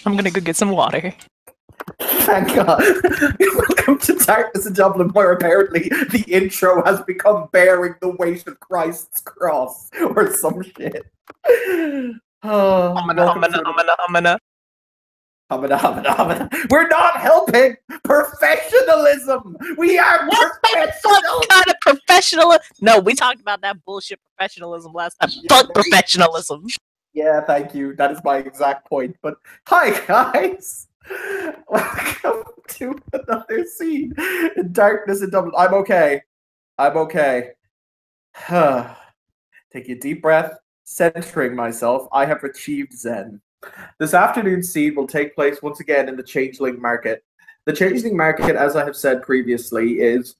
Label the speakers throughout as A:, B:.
A: I'm gonna go get some water.
B: Thank God. Welcome to Darkness in Dublin, where apparently the intro has become bearing the weight of Christ's cross or some shit.
A: Humana.
B: We're not helping professionalism. We are professional.
A: Kind of professional. No, we talked about that bullshit professionalism last time. Fuck professionalism.
B: Yeah, thank you. That is my exact point. But hi, guys. Welcome to another scene in Darkness in Dublin. I'm okay. Take a deep breath, centering myself. I have achieved Zen. This afternoon's scene will take place once again in the Changeling Market. The Changeling Market, as I have said previously, is...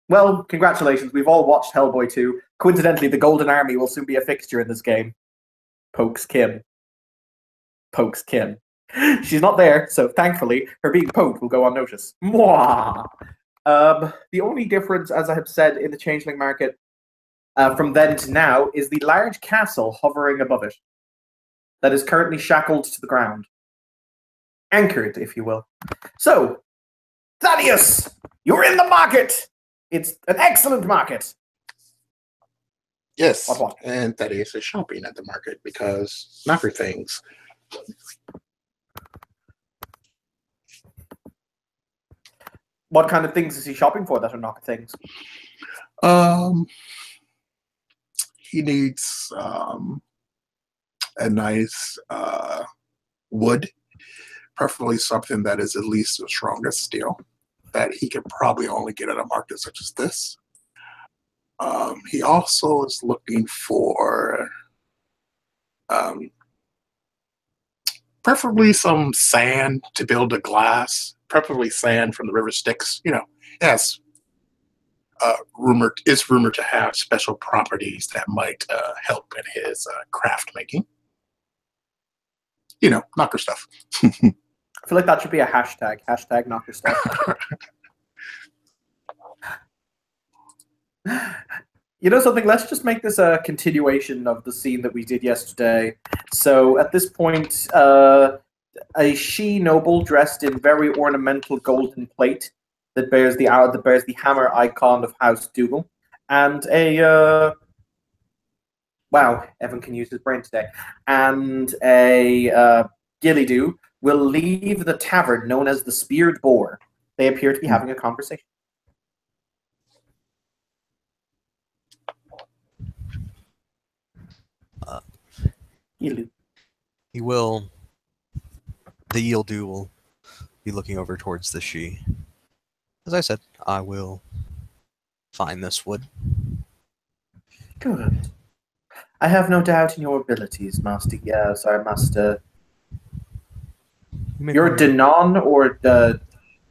B: Well, congratulations. We've all watched Hellboy 2. Coincidentally, the Golden Army will soon be a fixture in this game. Pokes Kim. She's not there, so thankfully, her being poked will go unnoticed. Mwah! The only difference, as I have said, in the Changeling Market from then to now is the large castle hovering above it that is currently shackled to the ground. Anchored, if you will. So, Thaddeus, you're in the market! It's an excellent market!
C: Yes,
B: What?
C: and Thaddeus is shopping at the market because not for things.
B: What kind of things is he shopping for that are not things?
C: He needs a nice wood, preferably something that is at least the strongest steel that he can probably only get at a market such as this. He also is looking for preferably some sand to build a glass, preferably sand from the river Styx. You know, yes. Is rumored to have special properties that might help in his craft making. You know, knocker stuff.
B: I feel like that should be a hashtag. Hashtag knocker stuff. You know something? Let's just make this a continuation of the scene that we did yesterday. So at this point, a she noble dressed in very ornamental golden plate that bears the hammer icon of House Dougal, and a wow, Evan can use his brain today, and a Gilly-Doo will leave the tavern known as the Speared Boar. They appear to be having a conversation.
D: The Yieldu will be looking over towards the she. As I said, I will find this wood.
B: Good. I have no doubt in your abilities, Master. Master. You're Danon or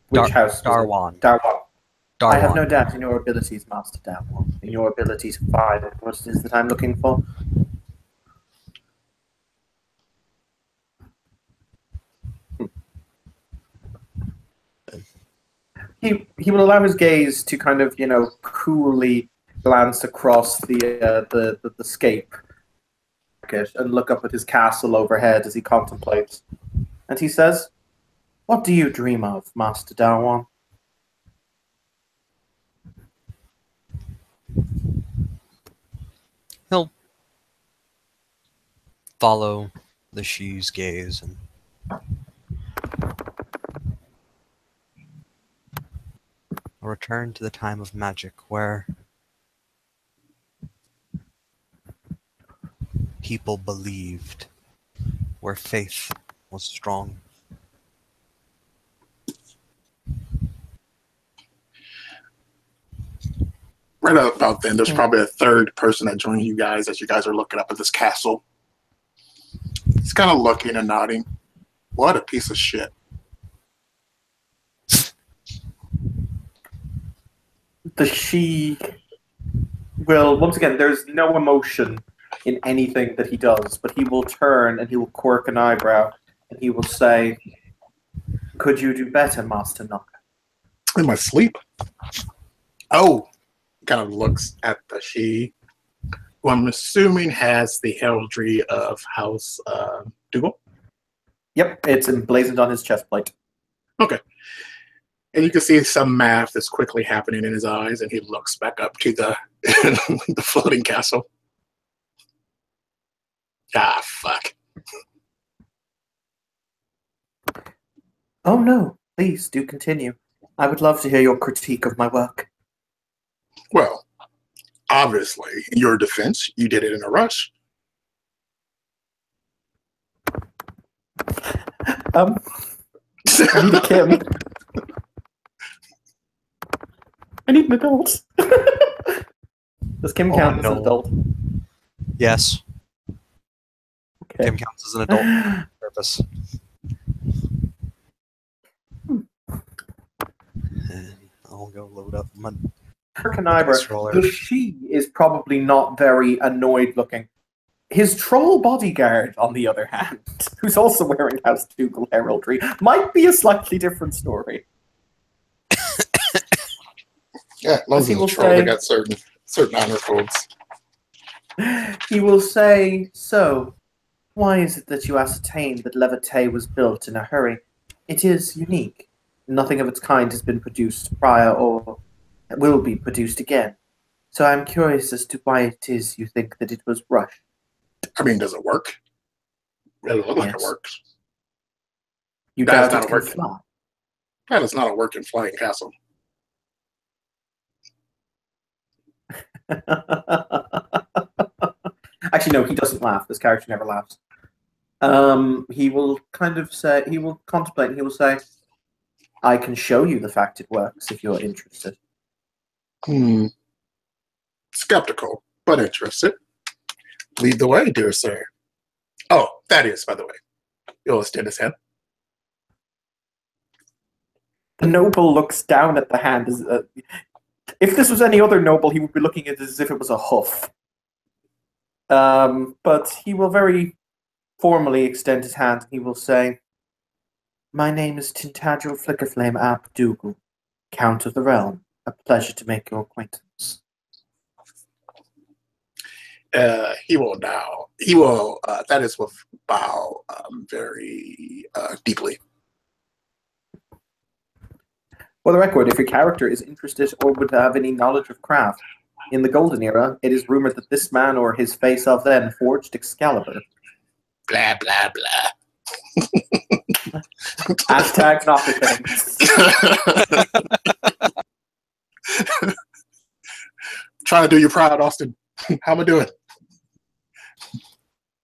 B: which house?
D: Darwan.
B: Darwan. I have no doubt in your abilities, Master Darwan. In your ability to find what it is that I'm looking for. He will allow his gaze to kind of, coolly glance across the scape and look up at his castle overhead as he contemplates. And he says, "What do you dream of, Master Darwan?"
D: He'll follow the she's gaze and return to the time of magic where people believed, where faith was strong.
C: Right about then, there's probably a third person that joins you guys as you guys are looking up at this castle. He's kind of looking and nodding. What a piece of shit.
B: The she will, once again, there's no emotion in anything that he does, but he will turn and he will quirk an eyebrow and he will say, "Could you do better, Master Knocker?"
C: In my sleep? Oh, kind of looks at the she, who I'm assuming has the heraldry of House Dougal.
B: Yep, it's emblazoned on his chest plate.
C: Okay. And you can see some math is quickly happening in his eyes, and he looks back up to the the floating castle. Ah, fuck.
B: Oh no, please do continue. I would love to hear your critique of my work.
C: Well, obviously, in your defense, you did it in a rush.
B: I need a Kim. I need an adult. Does Kim count as an adult?
D: Yes,
B: Okay.
D: Kim counts as an adult purpose. And I'll go load up my dice roller.
B: The she is probably not very annoyed looking. His troll bodyguard, on the other hand, who's also wearing House Dougal heraldry, might be a slightly different story.
C: Yeah, as long as
B: he
C: he's
B: will
C: a troll, they
B: say-
C: got certain honor codes.
B: He will say, "So, why is it that you ascertained that Levite was built in a hurry? It is unique. Nothing of its kind has been produced prior or will be produced again. So I'm curious as to why it is you think that it was rushed."
C: I mean, does it work? It doesn't look like it
B: Yes.
C: works.
B: You
C: That is
B: doubt
C: not
B: it
C: a
B: can
C: working-
B: fly.
C: That is not a working flying castle.
B: Actually, no, he doesn't laugh. This character never laughs. He will kind of say, he will contemplate, and he will say, "I can show you the fact it works if you're interested."
C: Skeptical, but interested. Lead the way, dear sir. Oh, Thaddeus, by the way. He'll extend his hand.
B: The noble looks down at the hand. If this was any other noble, he would be looking at it as if it was a hoof. But he will very formally extend his hand. He will say, "My name is Tintagel Flickerflame Ap Dougal, Count of the Realm. A pleasure to make your acquaintance."
C: He will now. He will. Thaddeus will bow very deeply.
B: For the record, if your character is interested or would have any knowledge of craft, in the Golden Era, it is rumored that this man or his face of then forged Excalibur.
C: Blah blah blah.
B: Hashtag not the thing.
C: Trying to do you proud, Austin. How am I doing?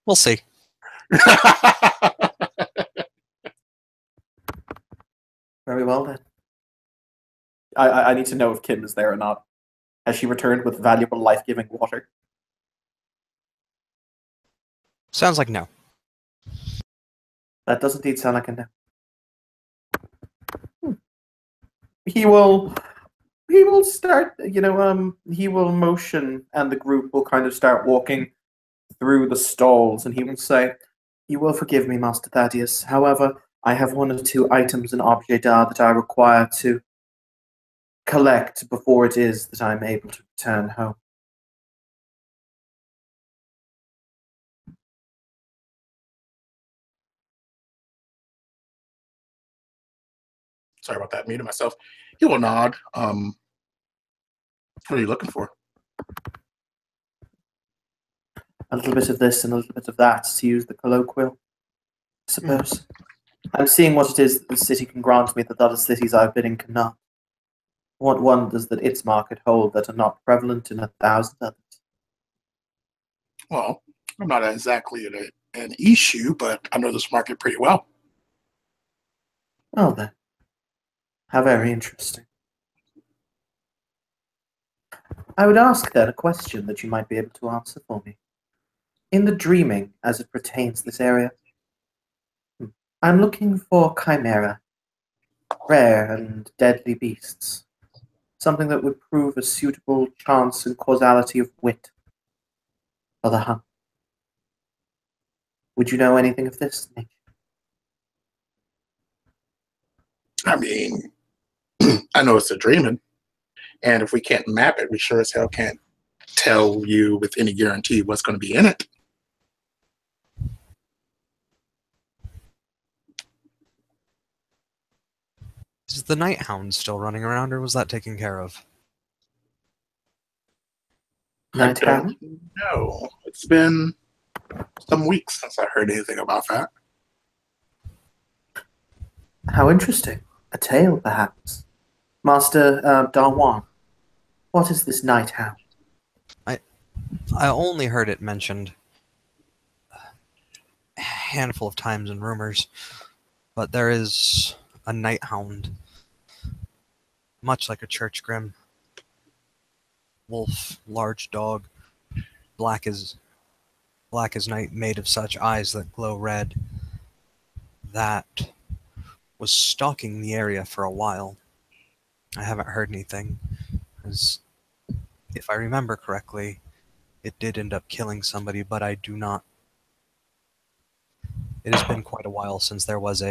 D: We'll see.
B: Very well then. I need to know if Kim is there or not. Has she returned with valuable life-giving water?
D: Sounds like no.
B: That does indeed sound like a no. He will start, he will motion and the group will kind of start walking through the stalls and he will say, "You will forgive me, Master Thaddeus. However, I have one or two items in objet d'art that I require to collect before it is that I'm able to return home."
C: Sorry about that. Muted myself. He will nod. What are you looking for?
B: A little bit of this and a little bit of that, to use the colloquial, I suppose. I'm seeing what it is that the city can grant me that other cities I've been in cannot. What wonders that its market hold that are not prevalent in 1,000 others.
C: Well, I'm not exactly an issue, but I know this market pretty well.
B: Well then, how very interesting. I would ask then a question that you might be able to answer for me. In the dreaming, as it pertains to this area, I'm looking for chimera, rare and deadly beasts. Something that would prove a suitable chance and causality of wit for the hunt. Would you know anything of this nature?
C: I mean, I know it's a dreaming, and if we can't map it, we sure as hell can't tell you with any guarantee what's going to be in it.
D: Is the Night Hound still running around, or was that taken care of?
C: I
B: Night Hound?
C: don't know. It's been some weeks since I heard anything about that.
B: How interesting. A tale, perhaps. Master Darwan, what is this Night Hound?
D: I only heard it mentioned a handful of times in rumors, but there is a Night Hound, much like a church grim. Wolf, large dog, black as night, made of such eyes that glow red, that was stalking the area for a while. I haven't heard anything, as if I remember correctly, it did end up killing somebody, but I do not. It has been quite a while since there was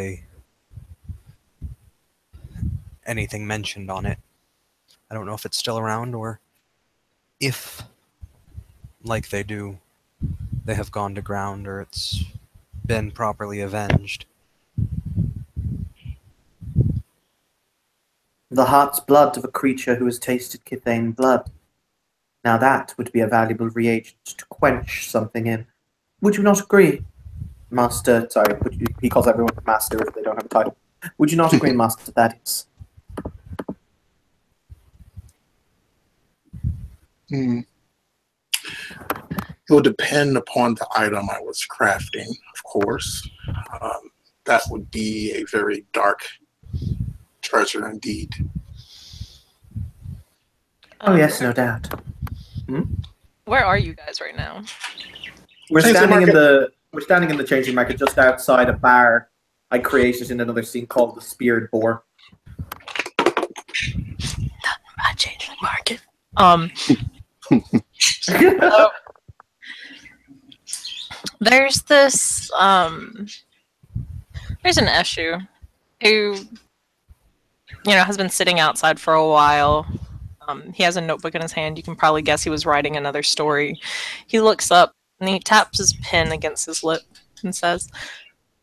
D: anything mentioned on it. I don't know if it's still around, or if, like they do, they have gone to ground, or it's been properly avenged.
B: The heart's blood of a creature who has tasted Kithane blood. Now that would be a valuable reagent to quench something in. Would you not agree, Master? Sorry, he calls everyone Master if they don't have a title. Would you not agree, Master Thaddeus?
C: It will depend upon the item I was crafting, of course. That would be a very dark treasure indeed.
B: Oh yes, no doubt.
A: Where are you guys right now?
B: We're
C: Changing
B: standing in the changing market just outside a bar I created in another scene called the Speared Boar.
A: I changed the market. There's this there's an Eshu who has been sitting outside for a while. He has a notebook in his hand. You can probably guess he was writing another story. He looks up and he taps his pen against his lip and says,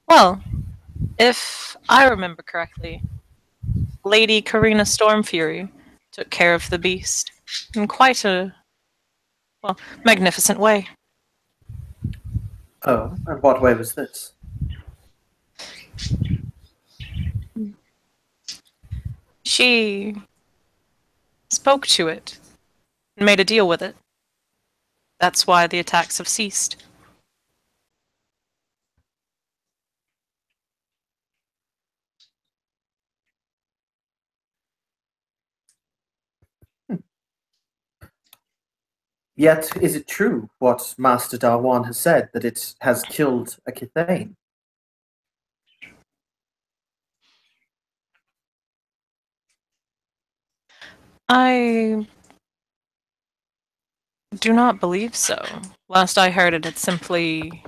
A: "Well, if I remember correctly, Lady Karina Stormfury took care of the beast in quite a magnificent way."
B: Oh, and what way was this?
A: She spoke to it and made a deal with it. That's why the attacks have ceased.
B: Yet, is it true what Master Darwan has said, that it has killed a Kithane?
A: I do not believe so. Last I heard, it had simply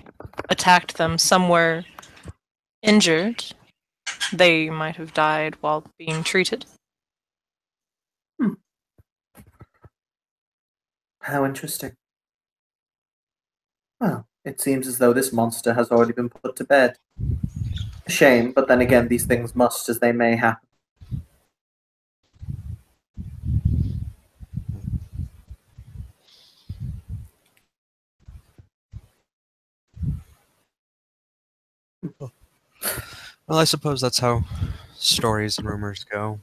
A: attacked them somewhere injured. They might have died while being treated.
B: How interesting. Well, it seems as though this monster has already been put to bed. A shame, but then again, these things must as they may happen.
D: Well, I suppose that's how stories and rumors go.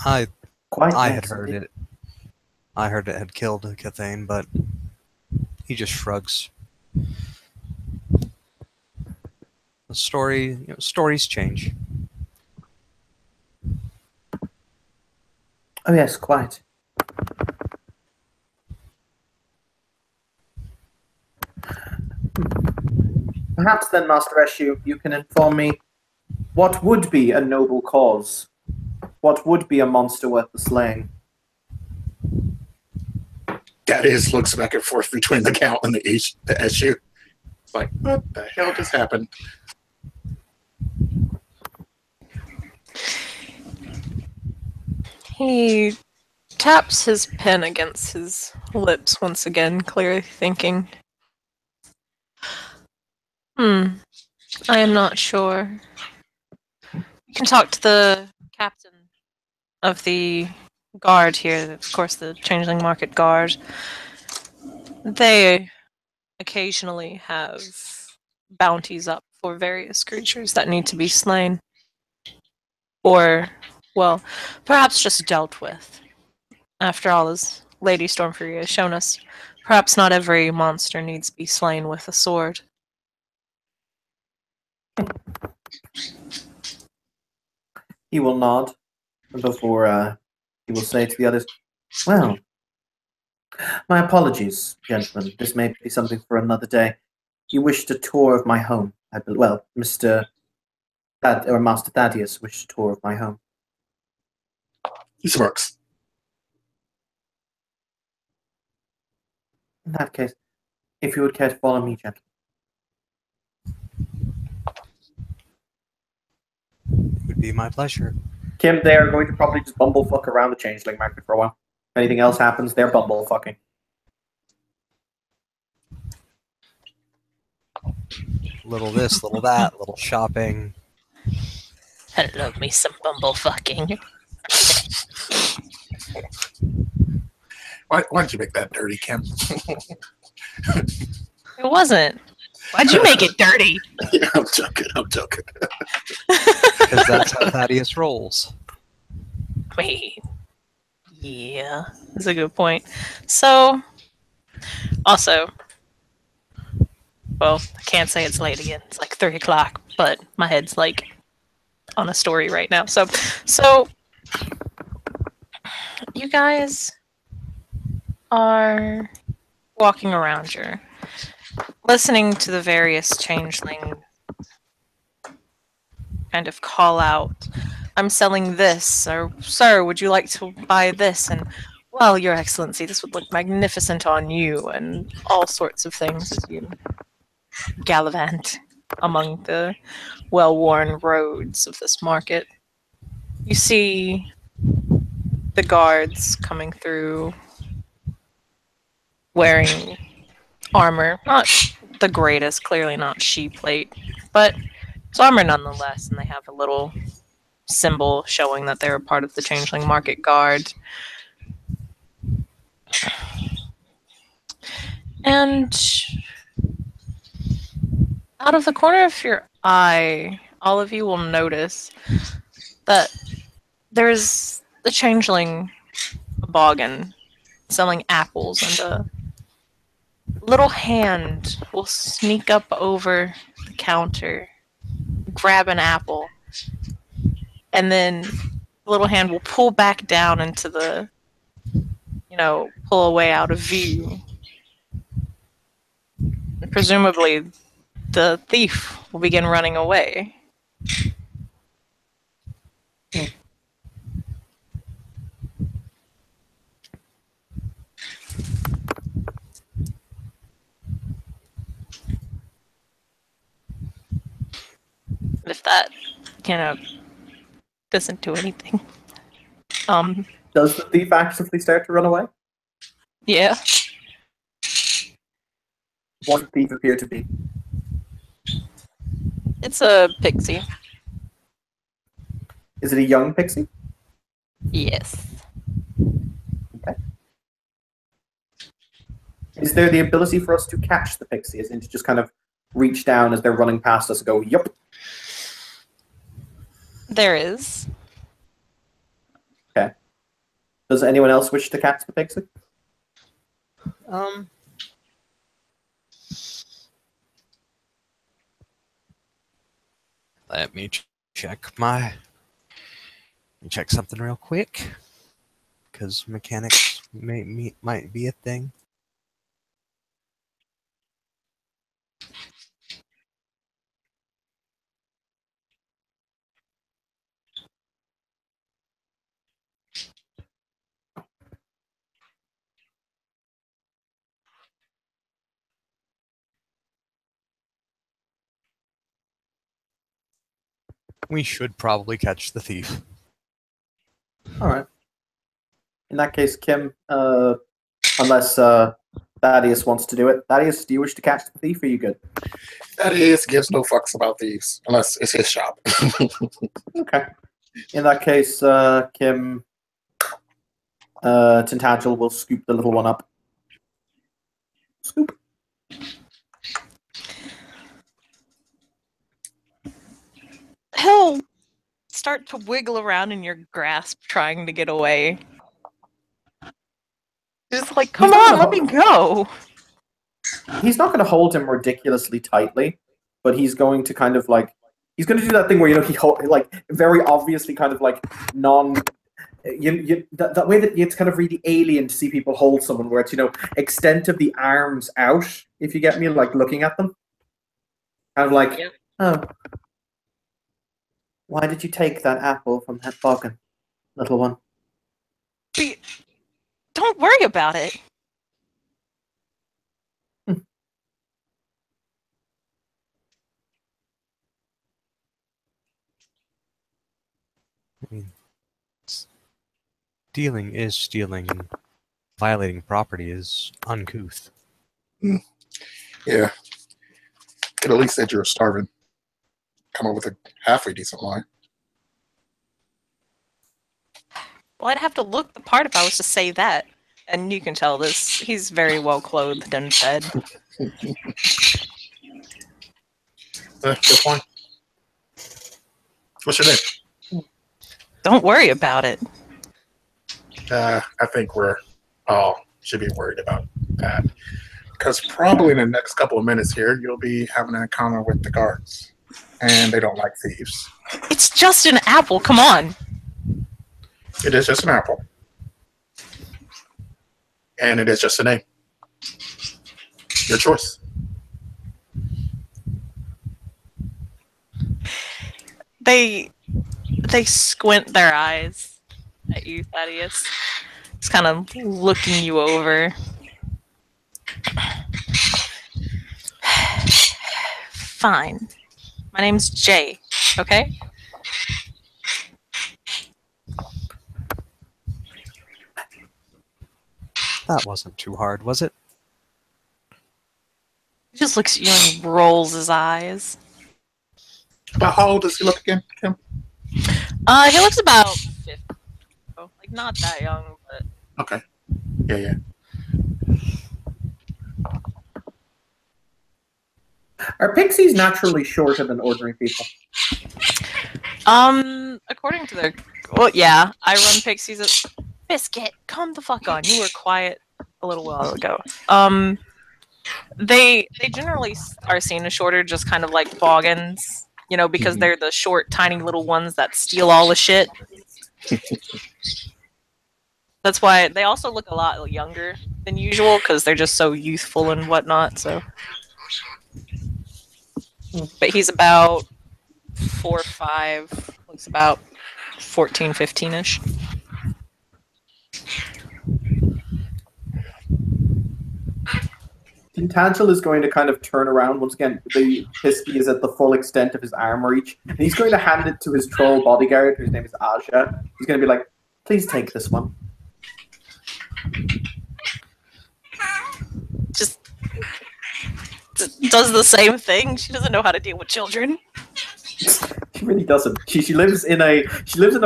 D: I had heard it. I heard it had killed Kithane, but he just shrugs. The stories change.
B: Oh yes, quite. Perhaps then, Master Eshu, you can inform me what would be a noble cause? What would be a monster worth the slaying?
C: Thaddeus looks back and forth between the Count and the Eshu. It's like, what the hell just happened?
A: He taps his pen against his lips once again, clearly thinking. I am not sure. You can talk to the captain of the guard here, of course, the Changeling Market Guard. They occasionally have bounties up for various creatures that need to be slain. Or, well, perhaps just dealt with. After all, as Lady Stormfury has shown us, perhaps not every monster needs to be slain with a sword.
B: He will nod before he will say to the others, "Well, my apologies, gentlemen. This may be something for another day. You wished a tour of my home. Well, Master Thaddeus wished a tour of my home."
C: He smirks.
B: "In that case, if you would care to follow me, gentlemen."
D: It would be my pleasure.
B: Kim, they are going to probably just bumblefuck around the Changeling Market for a while. If anything else happens, they're bumblefucking.
D: Little this, little that, little shopping.
A: I love me some bumblefucking.
C: Why don't you make that dirty, Kim?
A: It wasn't. Why'd you make it dirty?
C: Yeah, I'm joking.
D: Because that's how Thaddeus rolls.
A: Wait. Yeah, that's a good point. So, also, well, I can't say it's late again. It's like 3 o'clock, but my head's like on a story right now. So you guys are walking around here, listening to the various changeling kind of call out, "I'm selling this," or "Sir, would you like to buy this?" And, "Well, Your Excellency, this would look magnificent on you," and all sorts of things as you gallivant among the well-worn roads of this market. You see the guards coming through wearing armor, not the greatest, clearly not sheep plate, but it's armor nonetheless, and they have a little symbol showing that they're a part of the Changeling Market Guard. And out of the corner of your eye, all of you will notice that there's the Changeling Boggin selling apples, and a little hand will sneak up over the counter, grab an apple, and then the little hand will pull back down into the, pull away out of view. And presumably, the thief will begin running away. If that, doesn't do anything.
B: Does the thief actively start to run away?
A: Yeah.
B: What does the thief appear to be?
A: It's a pixie.
B: Is it a young pixie?
A: Yes.
B: Okay. Is there the ability for us to catch the pixie, as in to just kind of reach down as they're running past us and go, "Yup"?
A: There is.
B: Okay. Does anyone else wish to catch the pixie?
D: Let me check something real quick, because mechanics might be a thing. We should probably catch the thief.
B: All right. In that case, Kim, unless Thaddeus wants to do it. Thaddeus, do you wish to catch the thief? Or are you good?
C: Thaddeus gives no fucks about thieves unless it's his shop.
B: Okay. In that case, Kim, Tintagel will scoop the little one up. Scoop.
A: He'll start to wiggle around in your grasp, trying to get away. Just like, come on, let me go.
B: He's not going to hold him ridiculously tightly, but he's going to kind of like, he's going to do that thing where, you know, he like very obviously kind of like that way that it's kind of really alien to see people hold someone, where it's, you know, extent of the arms out, if you get me, like looking at them. Kind of like,
A: Yep.
B: Oh, why did you take that apple from that boggin, little one?
A: Don't worry about it.
D: I mean, stealing is stealing, and violating property is uncouth.
C: Yeah. It at least said you were starving. Come up with a halfway decent line.
A: Well, I'd have to look the part if I was to say that. And you can tell this. He's very well clothed and fed.
C: Good point. What's your name?
A: Don't worry about it.
C: I think we're all should be worried about that. Because probably in the next couple of minutes here, you'll be having an encounter with the guards. And they don't like thieves.
A: It's just an apple, come on.
C: It is just an apple. And it is just a name. Your choice.
A: They squint their eyes at you, Thaddeus. Just kind of looking you over. Fine. My name's Jay, okay?
D: That wasn't too hard, was it?
A: He just looks at you and rolls his eyes.
C: About how old does he look again, Kim?
A: He looks about 50. Like, not that young, but...
C: Okay. Yeah.
B: Are pixies naturally shorter than ordinary people?
A: According to their... Well, yeah, I run pixies at... Biscuit, calm the fuck on. You were quiet a little while ago. They generally are seen as shorter, just kind of like boggins, you know, because they're the short, tiny little ones that steal all the shit. That's why they also look a lot younger than usual, because they're just so youthful and whatnot, so... But he's about 4 or 5, looks about 14, 15-ish.
B: Tintagel is going to kind of turn around. Once again, the Pisky is at the full extent of his arm reach. And he's going to hand it to his troll bodyguard, whose name is Aja. He's going to be like, please take this one.
A: Just does the same thing. She doesn't know how to deal with children.
B: She really doesn't. She lives in a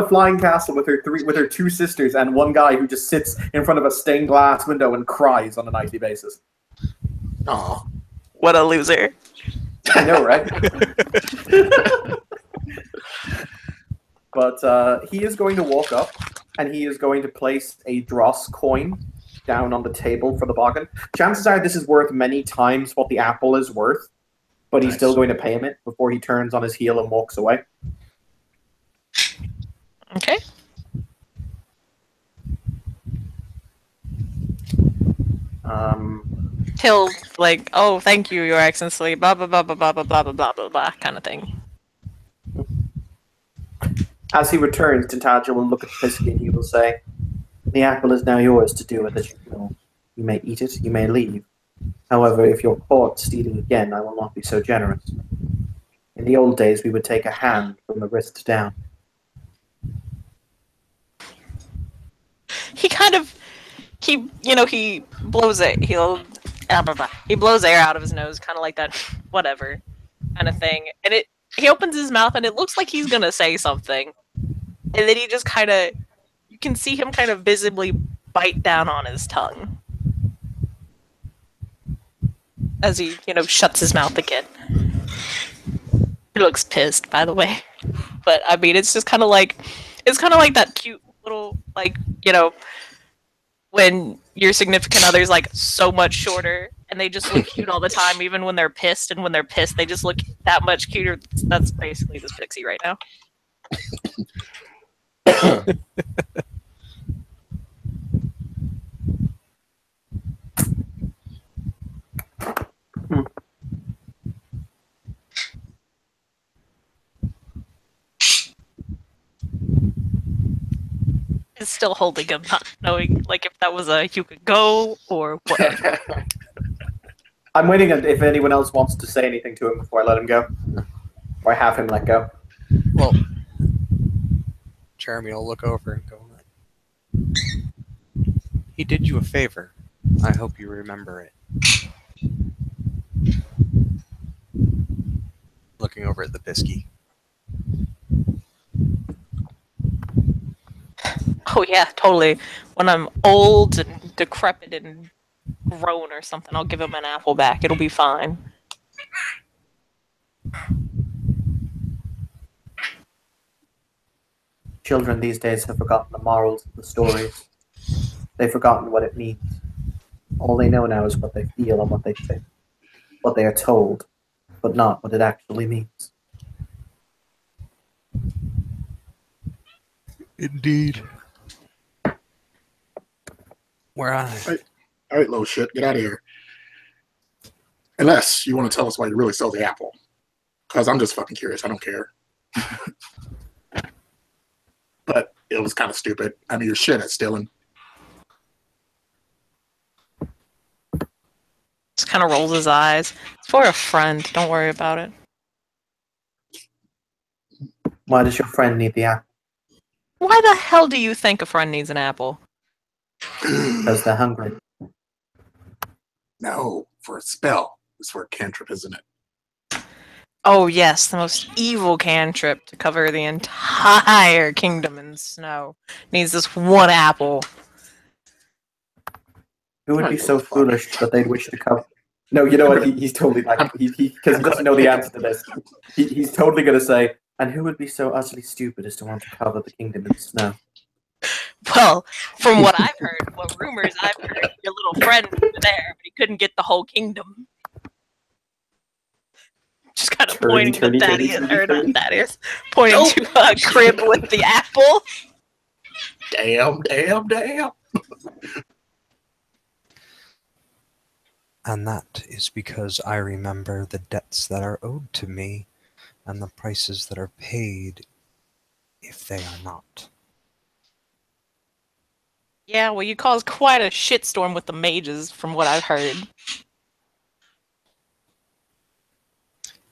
B: flying castle with her 2 sisters and one guy who just sits in front of a stained glass window and cries on a nightly basis.
C: Aw.
A: What a loser.
B: I know, right? But he is going to walk up and he is going to place a dross coin down on the table for the boggin. Chances are this is worth many times what the apple is worth, but he's still going to pay him it before he turns on his heel and walks away.
A: Okay. He'll like, oh, thank you, Your Excellency, blah blah blah blah blah blah blah blah blah blah blah kind of thing.
B: As he returns, Tintagel will look at Pisky and he will say, "The apple is now yours to do with as you will. You may eat it, you may leave. However, if you're caught stealing again, I will not be so generous. In the old days, we would take a hand from the wrist down."
A: he blows it. He blows air out of his nose, kind of like that, whatever, kind of thing. And he opens his mouth, and it looks like he's gonna say something, and then he just kind of, you can see him kind of visibly bite down on his tongue as he, shuts his mouth again. He looks pissed, by the way. But I mean, it's kind of like that cute little, like, when your significant other's like so much shorter and they just look cute all the time, even when they're pissed, and when they're pissed they just look that much cuter. That's basically this pixie right now. Is still holding him, not knowing like if that was a you could go or what.
B: I'm waiting if anyone else wants to say anything to him before I let him go. Or I have him let go.
D: Well, Jeremy will look over and go, he did you a favor. I hope you remember it. Looking over at the Bisky.
A: Oh yeah, totally. When I'm old and decrepit and grown or something, I'll give him an apple back. It'll be fine.
B: Children these days have forgotten the morals of the stories. They've forgotten what it means. All they know now is what they feel and what they think. What they are told, but not what it actually means.
D: Indeed. Where I?
C: All right, little shit, get out of here. Unless you want to tell us why you really stole the apple. Because I'm just fucking curious. I don't care. But it was kind of stupid. I mean, you're shit at stealing.
A: Just kind of rolls his eyes. It's for a friend. Don't worry about it.
B: Why does your friend need the apple?
A: Why the hell do you think a friend needs an apple?
B: Because they're hungry.
C: No, for a spell. It's for a cantrip, isn't it?
A: Oh yes, the most evil cantrip to cover the entire kingdom in snow. Needs this one apple.
B: Who would be so foolish that they'd wish to cover? No, you know what? He's totally like because he doesn't know the answer to this. He's totally going to say, and who would be so utterly stupid as to want to cover the kingdom in snow?
A: Well, from what I've heard, what rumors I've heard, your little friend was there, but he couldn't get the whole kingdom. Just kind of pointing to Thaddeus, or not Thaddeus, pointing to a crib with the apple.
C: Damn.
D: And that is because I remember the debts that are owed to me and the prices that are paid if they are not.
A: Yeah, well, you caused quite a shitstorm with the mages, from what I've heard.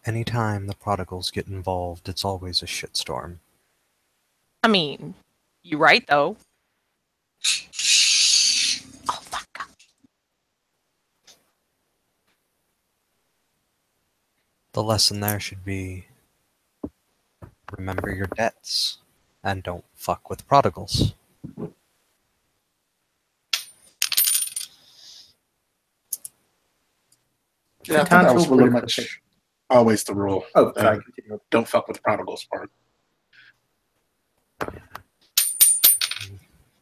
D: Anytime the prodigals get involved, it's always a shitstorm.
A: I mean, you're right, though. Oh, fuck.
D: The lesson there should be, remember your debts, and don't fuck with prodigals.
C: Yeah, I think that was pretty much always the rule.
B: Oh, sorry.
C: Don't fuck with the prodigals part.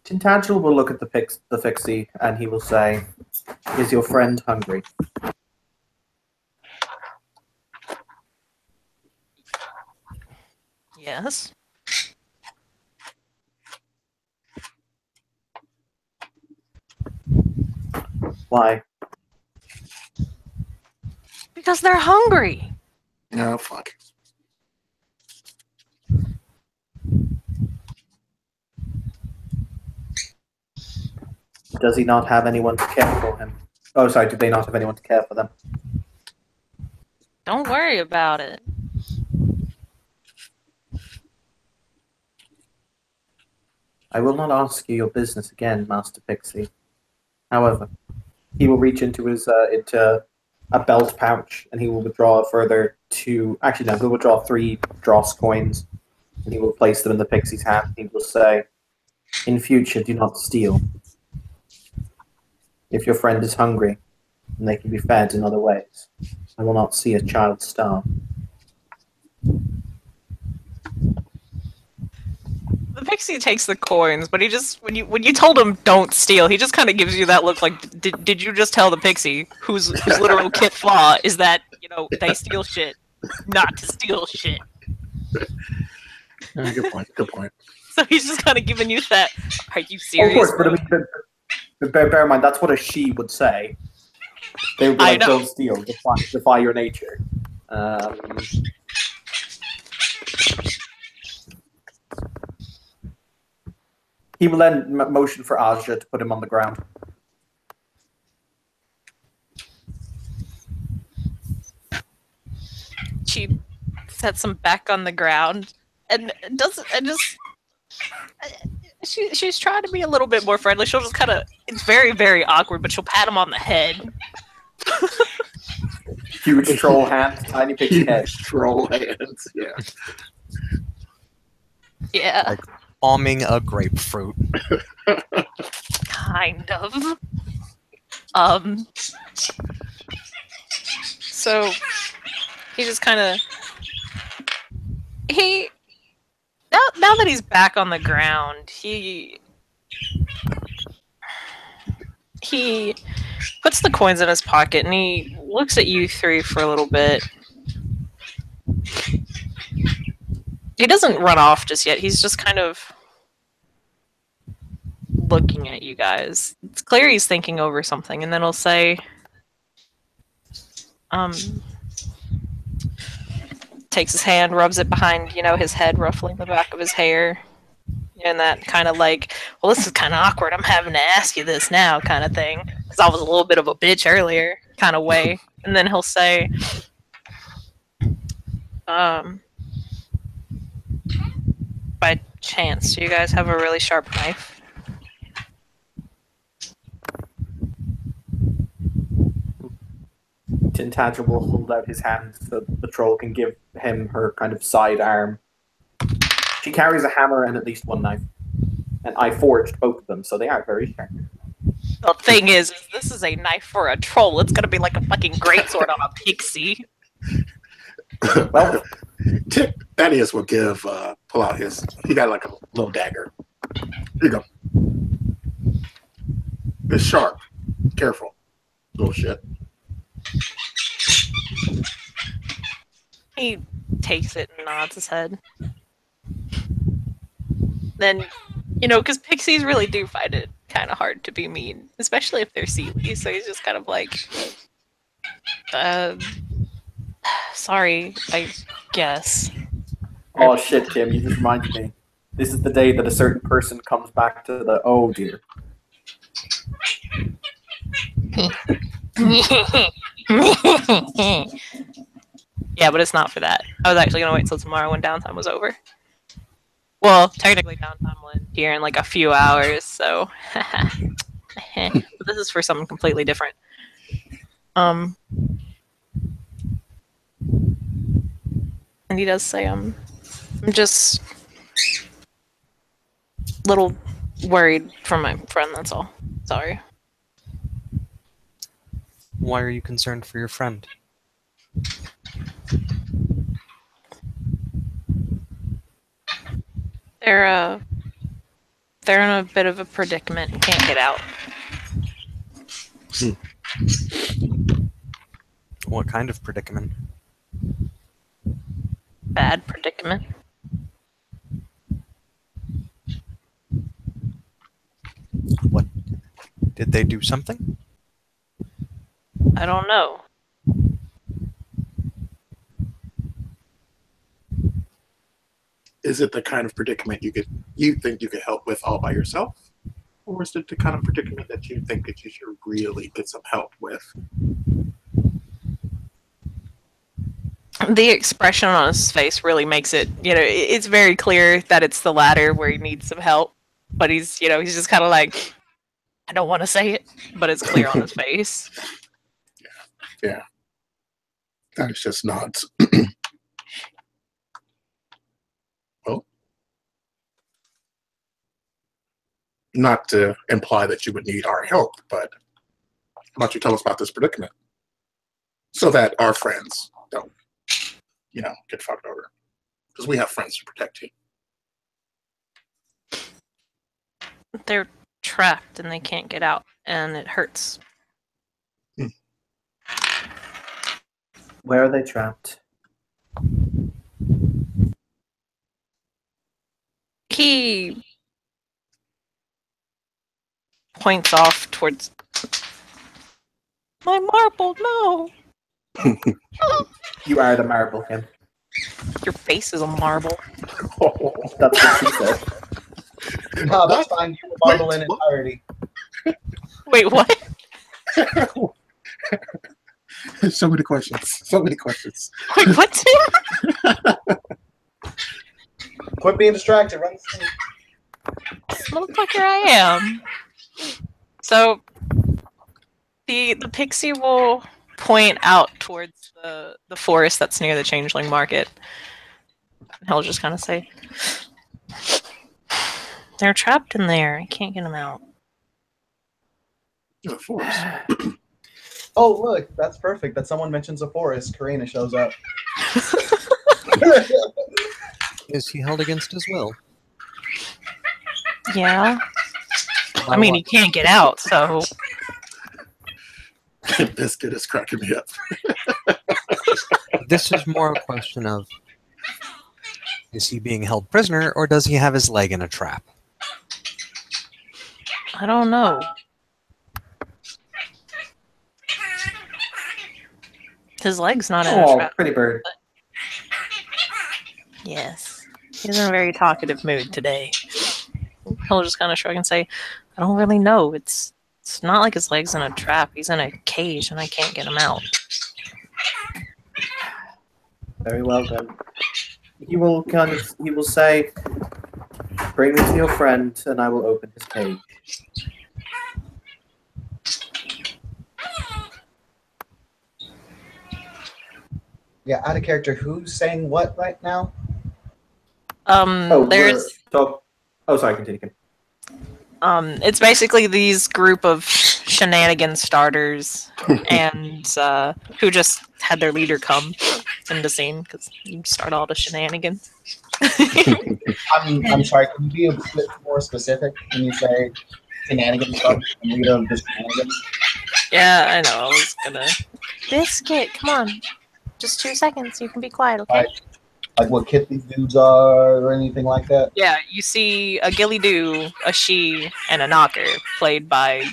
B: Tintagel will look at the Pixie and he will say, "Is your friend hungry?"
A: Yes.
B: Why?
A: Because they're hungry.
C: No, fuck.
B: Does he not have anyone to care for him? Oh, sorry, do they not have anyone to care for them?
A: Don't worry about it.
B: I will not ask you your business again, Master Pixie. However, he will reach into his into a belt pouch, and he will withdraw a further two. Actually, no, he'll withdraw 3 dross coins, and he will place them in the pixie's hand. He will say, "In future, do not steal. If your friend is hungry, and they can be fed in other ways, I will not see a child starve."
A: The pixie takes the coins, but he just when you told him don't steal, he just kind of gives you that look like did you just tell the pixie whose literal kit flaw is that they steal shit, not to steal shit.
C: Good point. Good point.
A: So he's just kind of giving you that. Are you
B: Of
A: serious?
B: course, but I mean, bear in mind that's what a she would say. They would be
A: I
B: like,
A: know.
B: "Don't steal. Defy your nature." He will then motion for Aja to put him on the ground.
A: She sets him back on the ground and she's trying to be a little bit more friendly. She'll just kind of, it's very, very awkward, but she'll pat him on the head.
B: Huge troll hand, tiny pixie head.
C: Troll hands, yeah.
A: Yeah.
D: Like palming a grapefruit.
A: Kind of. So he just kind of now that he's back on the ground, he puts the coins in his pocket and he looks at you 3 for a little bit. He doesn't run off just yet. He's just kind of looking at you guys. It's clear he's thinking over something, and then he'll say, takes his hand, rubs it behind, his head, ruffling the back of his hair, and that kind of like, well, this is kind of awkward. I'm having to ask you this now, kind of thing, because I was a little bit of a bitch earlier, kind of way. And then he'll say, by chance, do you guys have a really sharp knife?
B: Tintagel will hold out his hand so the troll can give him her kind of side arm. She carries a hammer and at least 1 knife. And I forged both of them, so they are very sharp.
A: The thing is, this is a knife for a troll. It's gonna be like a fucking greatsword on a pixie.
B: Well,
C: Thaddeus will pull out he got like a little dagger. Here you go. It's sharp. Careful. Little shit.
A: He takes it and nods his head. Then, because pixies really do find it kind of hard to be mean, especially if they're Seelie. So he's just kind of like, sorry, I guess.
B: oh shit, Kim, you just reminded me. This is the day that a certain person comes back to the, oh dear.
A: Yeah, but it's not for that. I was actually going to wait till tomorrow when downtime was over. Well, technically downtime will end here in like a few hours, so... But this is for something completely different. And he does say, I'm just a little worried for my friend, that's all. Sorry.
D: Why are you concerned for your friend?
A: They're in a bit of a predicament. Can't get out.
D: What kind of predicament?
A: Bad predicament.
D: What? Did they do something?
A: I don't know.
C: Is it the kind of predicament you think you could help with all by yourself? Or is it the kind of predicament that you think that you should really get some help with?
A: The expression on his face really makes it, it's very clear that it's the latter where he needs some help. But he's just kind of like, I don't want to say it, but it's clear on his face.
C: That's just nods. Well, not to imply that you would need our help, but why don't you tell us about this predicament so that our friends don't, get fucked over? Because we have friends to protect you.
A: They're trapped and they can't get out, and it hurts.
B: Where are they trapped?
A: He points off towards my marble. No,
B: You are the marble, Kim.
A: your face is a marble.
B: That's what she said.
E: No, that's fine. You marble in entirety.
A: Wait, what?
C: So many questions. So many questions.
A: Wait, what?
E: Quit being distracted. Run the scene.
A: Motherfucker, I am. So the pixie will point out towards the forest that's near the Changeling Market. He'll just kind of say, "They're trapped in there. I can't get them out."
C: The forest.
E: Oh, look, that's perfect. That someone mentions a forest. Karina shows up.
D: Is he held against his will?
A: Yeah.
D: By
A: I mean,
D: what?
A: he can't get out, so
C: Biscuit is cracking me up.
D: This is more a question of, is he being held prisoner, or does he have his leg in a trap?
A: I don't know. His leg's not in a
B: Oh,
A: trap.
B: pretty bird.
A: Yes. He's in a very talkative mood today. He'll just kind of shrug and say, "I don't really know. It's not like his leg's in a trap. He's in a cage and I can't get him out."
B: Very well then. He will say, "Bring me to your friend, and I will open his cage."
E: Yeah, out of character. Who's saying what right now?
A: There's
B: Sorry, continue. Kim.
A: it's basically these group of shenanigan starters and who just had their leader come into scene because you start all the shenanigans.
E: I'm sorry. Can you be a bit more specific when you say shenanigans? Leader of the shenanigans.
A: Yeah, I know. I was gonna. Biscuit, come on. Just 2 seconds. You can be quiet, okay?
E: Like what kit these dudes are, or anything like that.
A: Yeah, you see a Gilly Doo, a She, and a Knocker, played by,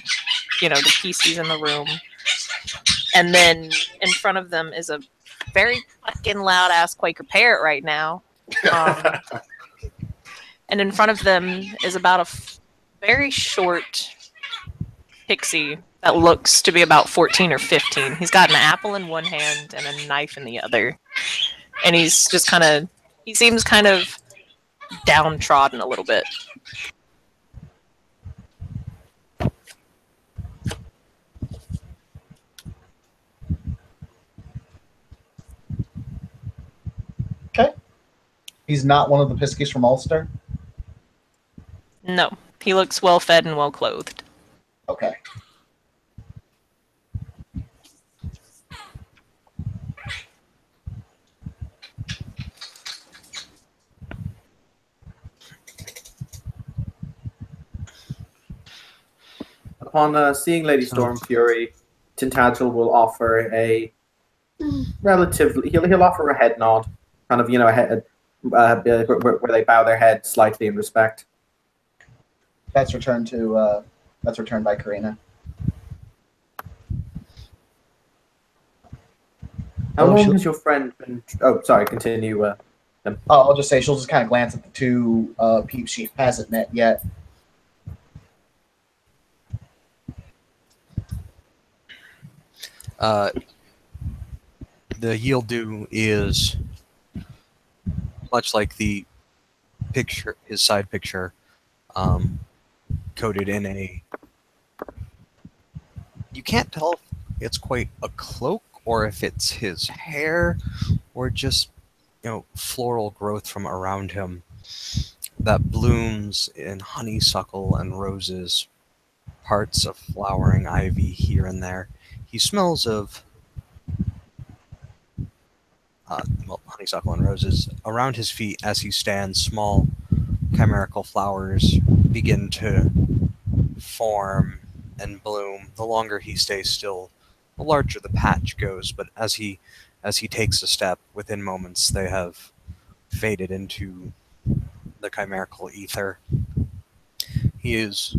A: the PCs in the room. And then in front of them is a very fucking loud ass Quaker parrot right now. And in front of them is about a very short pixie that looks to be about 14 or 15. He's got an apple in one hand and a knife in the other. And he's just he seems kind of downtrodden a little bit.
E: Okay. He's not one of the Piskies from Ulster?
A: No, he looks well fed and well clothed.
E: Okay.
B: Upon seeing Lady Stormfury, Tintagel will offer a relatively. He'll offer a head nod, kind of a head where they bow their head slightly in respect.
E: That's returned by Karina.
B: How long has your friend been? Oh, sorry. Continue.
E: I'll just say she'll just kind of glance at the two peeps she hasn't met yet.
D: The Yieldu is much like the picture, his side picture, coated in a You can't tell if it's quite a cloak or if it's his hair or just, floral growth from around him that blooms in honeysuckle and roses, parts of flowering ivy here and there. He smells of honeysuckle and roses. Around his feet, as he stands, small chimerical flowers begin to form and bloom. The longer he stays still, the larger the patch goes, but as he takes a step, within moments they have faded into the chimerical ether. He is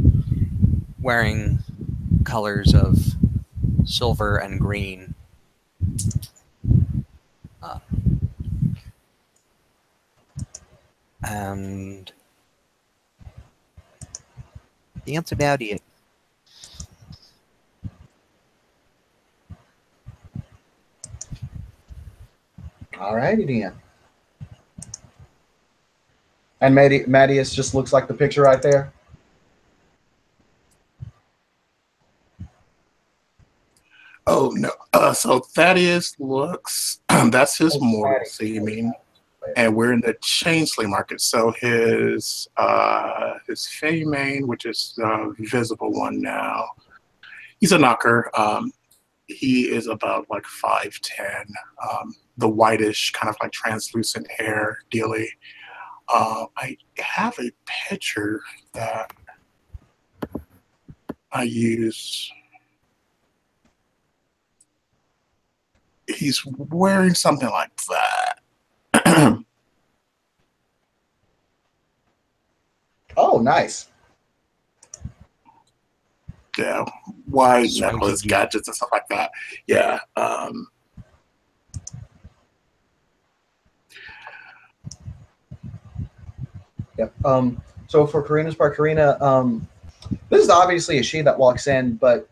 D: wearing colors of silver and green. And that's about it.
E: Alrighty then. And Mattias just looks like the picture right there.
C: Oh no! So Thaddeus looks. That's his mortal seeming, and we're in the Changeling market. So his Feymane, which is the visible one now, he's a knocker. He is about like 5'10", the whitish kind of like translucent hair, dealy. I have a picture that I use. He's wearing something like that.
E: Oh, nice.
C: Yeah, wide
D: Swanky
C: necklace,
D: gear.
C: gadgets, and stuff like that. Yeah.
E: Yep. So for Karina's part, Karina, this is obviously a she that walks in, but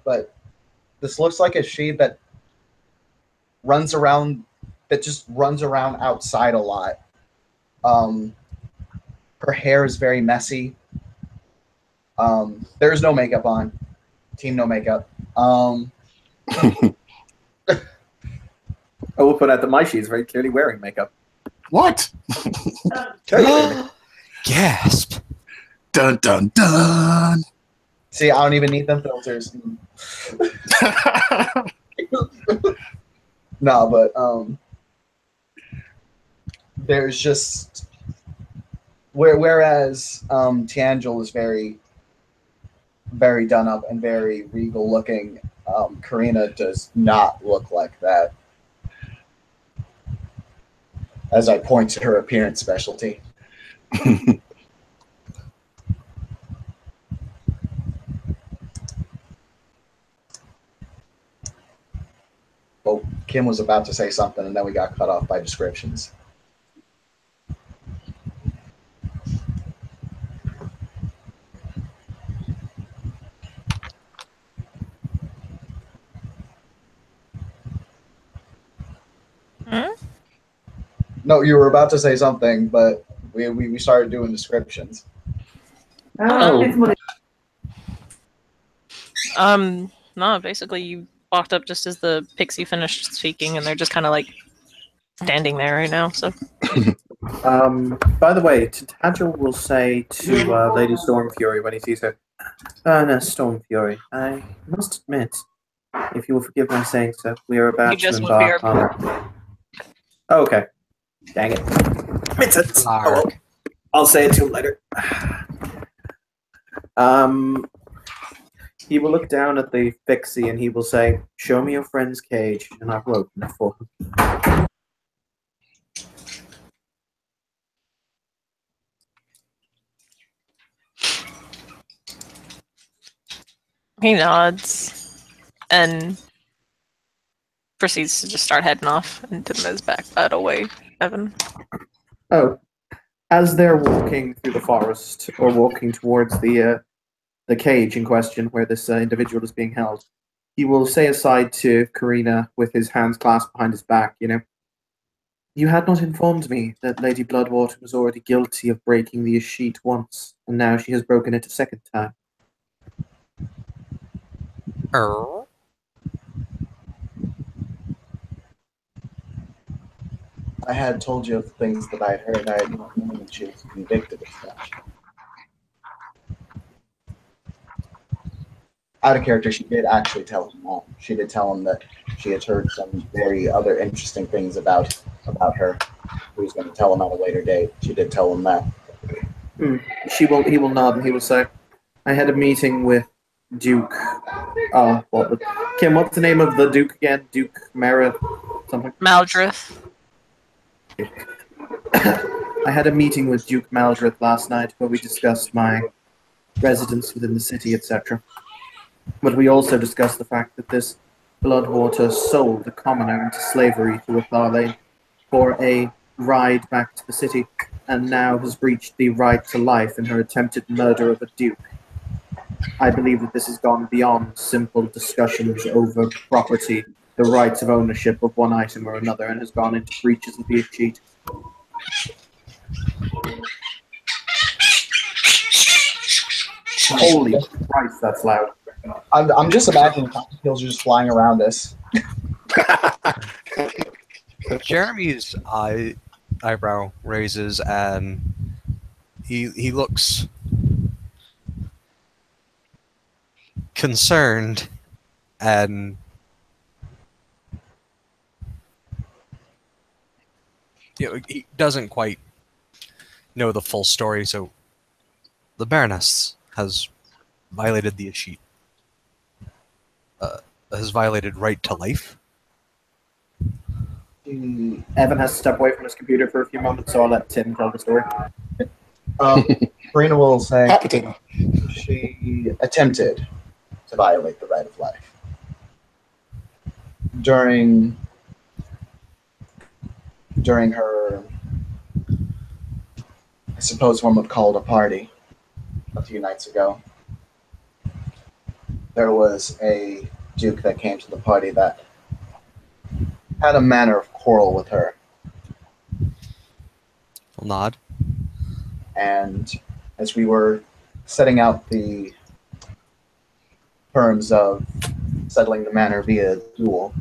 E: this looks like a she that just runs around outside a lot. Her hair is very messy. There's no makeup on. Team no makeup.
B: I will put out that my she is very clearly wearing makeup.
C: What?
D: Gasp!
C: Dun dun dun!
E: See, I don't even need them filters. No, but there's just whereas Tiangel is very, very done up and very regal looking. Karina does not look like that. As I point to her appearance specialty. Well, Kim was about to say something, and then we got cut off by descriptions.
A: Hmm?
E: No, you were about to say something, but we started doing descriptions.
B: Oh,
A: No, basically you walked up just as the pixie finished speaking, and they're just kind of like standing there right now. So,
B: by the way, Tantagel will say to Lady Stormfury when he sees her, no, Stormfury, I must admit, if you will forgive my saying so, we are about
A: You just
B: to
A: won't be
B: embark on... Oh, okay. Dang it. It's it. Oh, well. I'll say it to him later. He will look down at the fixie and he will say, "Show me your friend's cage," and I will open it for him.
A: he nods and proceeds to just start heading off into his back that away, Evan.
B: Oh, as they're walking through the forest or walking towards the cage in question where this individual is being held, he will say aside to Karina with his hands clasped behind his back, "You had not informed me that Lady Bloodwater was already guilty of breaking the sheet once, and now she has broken it a second time."
E: I had told you of the things that I had heard. I had not known that she was convicted of such. Out of character, she did actually tell him all. She did tell him that she had heard some very other interesting things about her. He was going to tell him at a later date. She did tell him that.
B: He will nod and he will say, I had a meeting with Duke. Kim, what's the name of the Duke again? Duke Merritt something?
A: Maldrith.
B: I had a meeting with Duke Maldrith last night where we discussed my residence within the city, etc. But we also discussed the fact that this Bloodwater sold a commoner into slavery to a Tharlane for a ride back to the city, and now has breached the right to life in her attempted murder of a duke. I believe that this has gone beyond simple discussions over property, the rights of ownership of one item or another, and has gone into breaches of the cheat. Holy Christ, that's loud.
E: I'm just imagining cocktails just flying around us.
D: Jeremy's eyebrow raises and he looks concerned and he doesn't quite know the full story, so the Baroness has violated the Ashit. Has violated right to life.
B: Evan has to step away from his computer for a few moments, so I'll let Tim tell the story.
E: Karina will say
C: Hot potato.
E: she attempted to violate the right of life. During her, I suppose one would call it a party, a few nights ago, there was a duke that came to the party that had a manner of quarrel with her.
D: I'll nod.
E: And as we were setting out the terms of settling the matter via duel,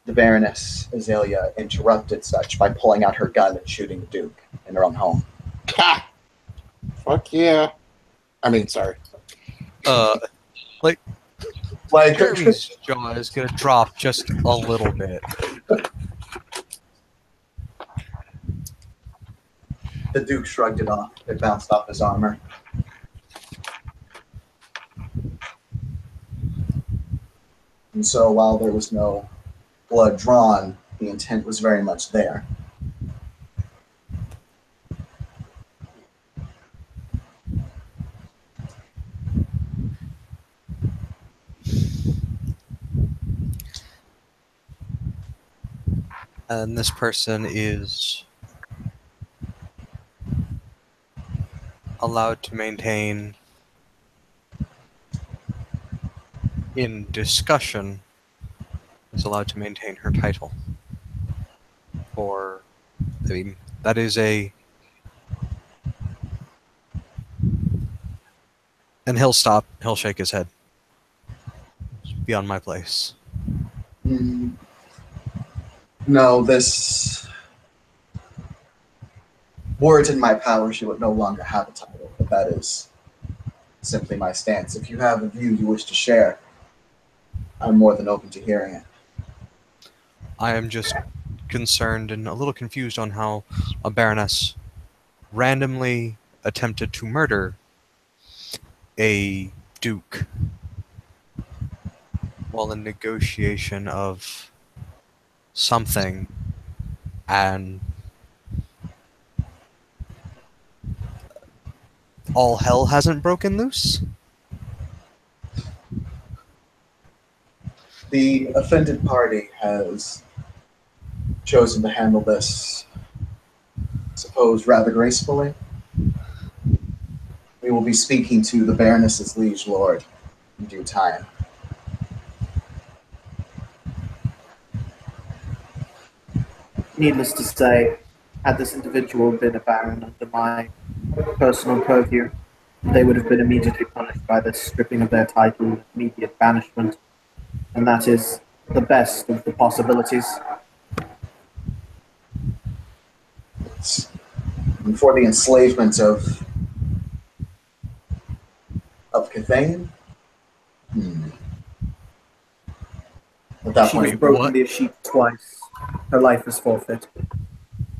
E: the Baroness Azalea interrupted such by pulling out her gun and shooting the Duke in her own home.
C: Ha! Fuck yeah. I mean, sorry.
E: Like
D: Jeremy's jaw is gonna drop just a little bit.
E: The Duke shrugged it off. It bounced off his armor. And so while there was no blood drawn, the intent was very much there.
D: And this person is allowed to maintain in discussion is allowed to maintain her title. Or I mean that is a and he'll stop, he'll shake his head. It's beyond my place.
E: No, this were it in my power, she would no longer have a title, but that is simply my stance. If you have a view you wish to share, I'm more than open to hearing it.
D: I am just concerned and a little confused on how a Baroness randomly attempted to murder a Duke while in negotiation of something, and all hell hasn't broken loose?
E: The offended party has chosen to handle this, I suppose, rather gracefully. We will be speaking to the Baroness's liege lord in due time.
B: Needless to say, had this individual been a baron under my personal purview, they would have been immediately punished by the stripping of their title and immediate banishment. And that is the best of the possibilities.
E: And for the enslavement of Cathane? At that
B: She has
E: point,
B: broken
D: what?
B: the sheep twice. Her life is forfeit.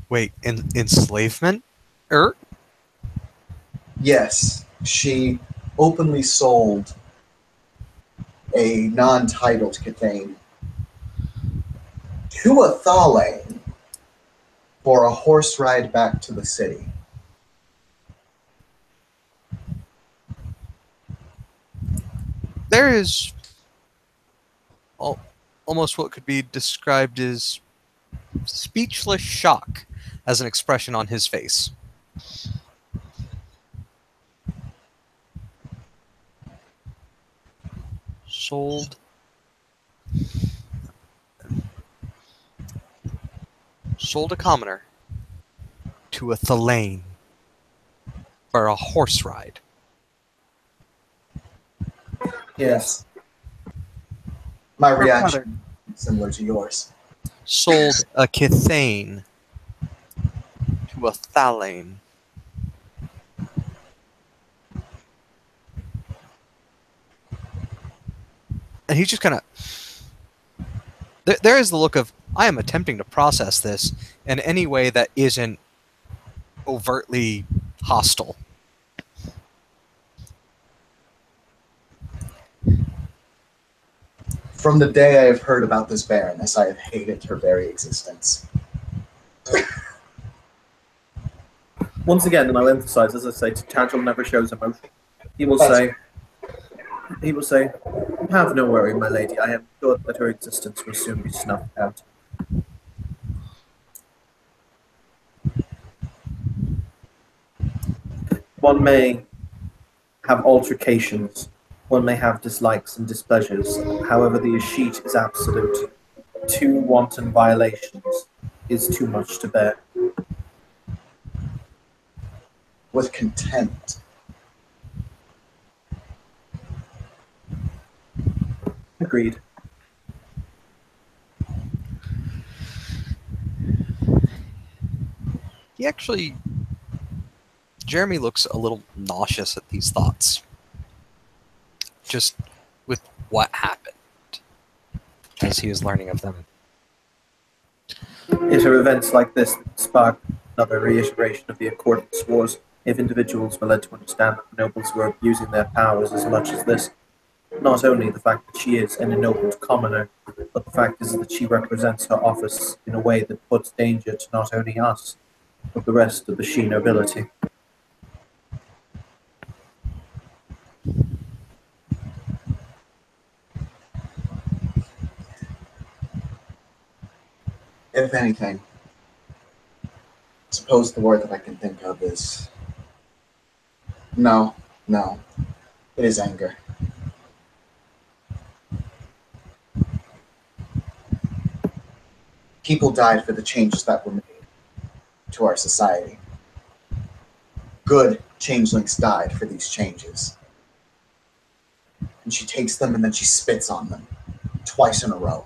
D: Wait, enslavement?
E: yes, she openly sold a non-titled Cathane to a Thalane for a horse ride back to the city.
D: There is almost what could be described as speechless shock as an expression on his face. Sold a commoner to a Thalane for a horse ride.
E: Yes. My reaction is similar to yours.
D: Sold a Cathane to a Thalane. And he just kind of... There is the look of, I am attempting to process this in any way that isn't overtly hostile.
E: From the day I have heard about this Baroness, I have hated her very existence.
B: Once again, and I'll emphasize, as I say, Tadgel never shows emotion. He will say, "Have no worry, my lady. I am sure that her existence will soon be snuffed out." One may have altercations, one may have dislikes and displeasures. However, the Ashit is absolute. 2 wanton violations is too much to bear.
E: With contempt.
B: Agreed.
D: He actually... Jeremy looks a little nauseous at these thoughts. Just with what happened as he is learning of them.
B: It are events like this that spark another reiteration of the Accordance Wars. If individuals were led to understand that the nobles were abusing their powers as much as this, not only the fact that she is an ennobled commoner, but the fact is that she represents her office in a way that puts danger to not only us, but the rest of the Shi nobility.
E: If anything, suppose the word that I can think of is... No. It is anger. People died for the changes that were made to our society. Good changelings died for these changes. And she takes them and then she spits on them. Twice in a row.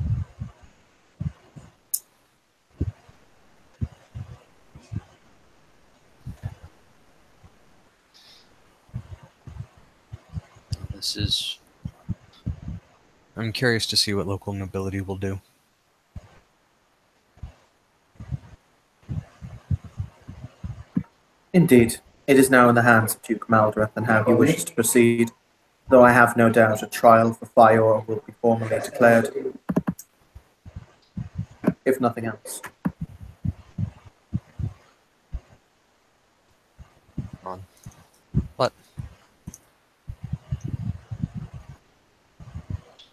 D: This is... I'm curious to see what local nobility will do.
B: Indeed, it is now in the hands of Duke Maldreth and how he wishes to proceed, though I have no doubt a trial for Fior will be formally declared, if nothing else.
D: But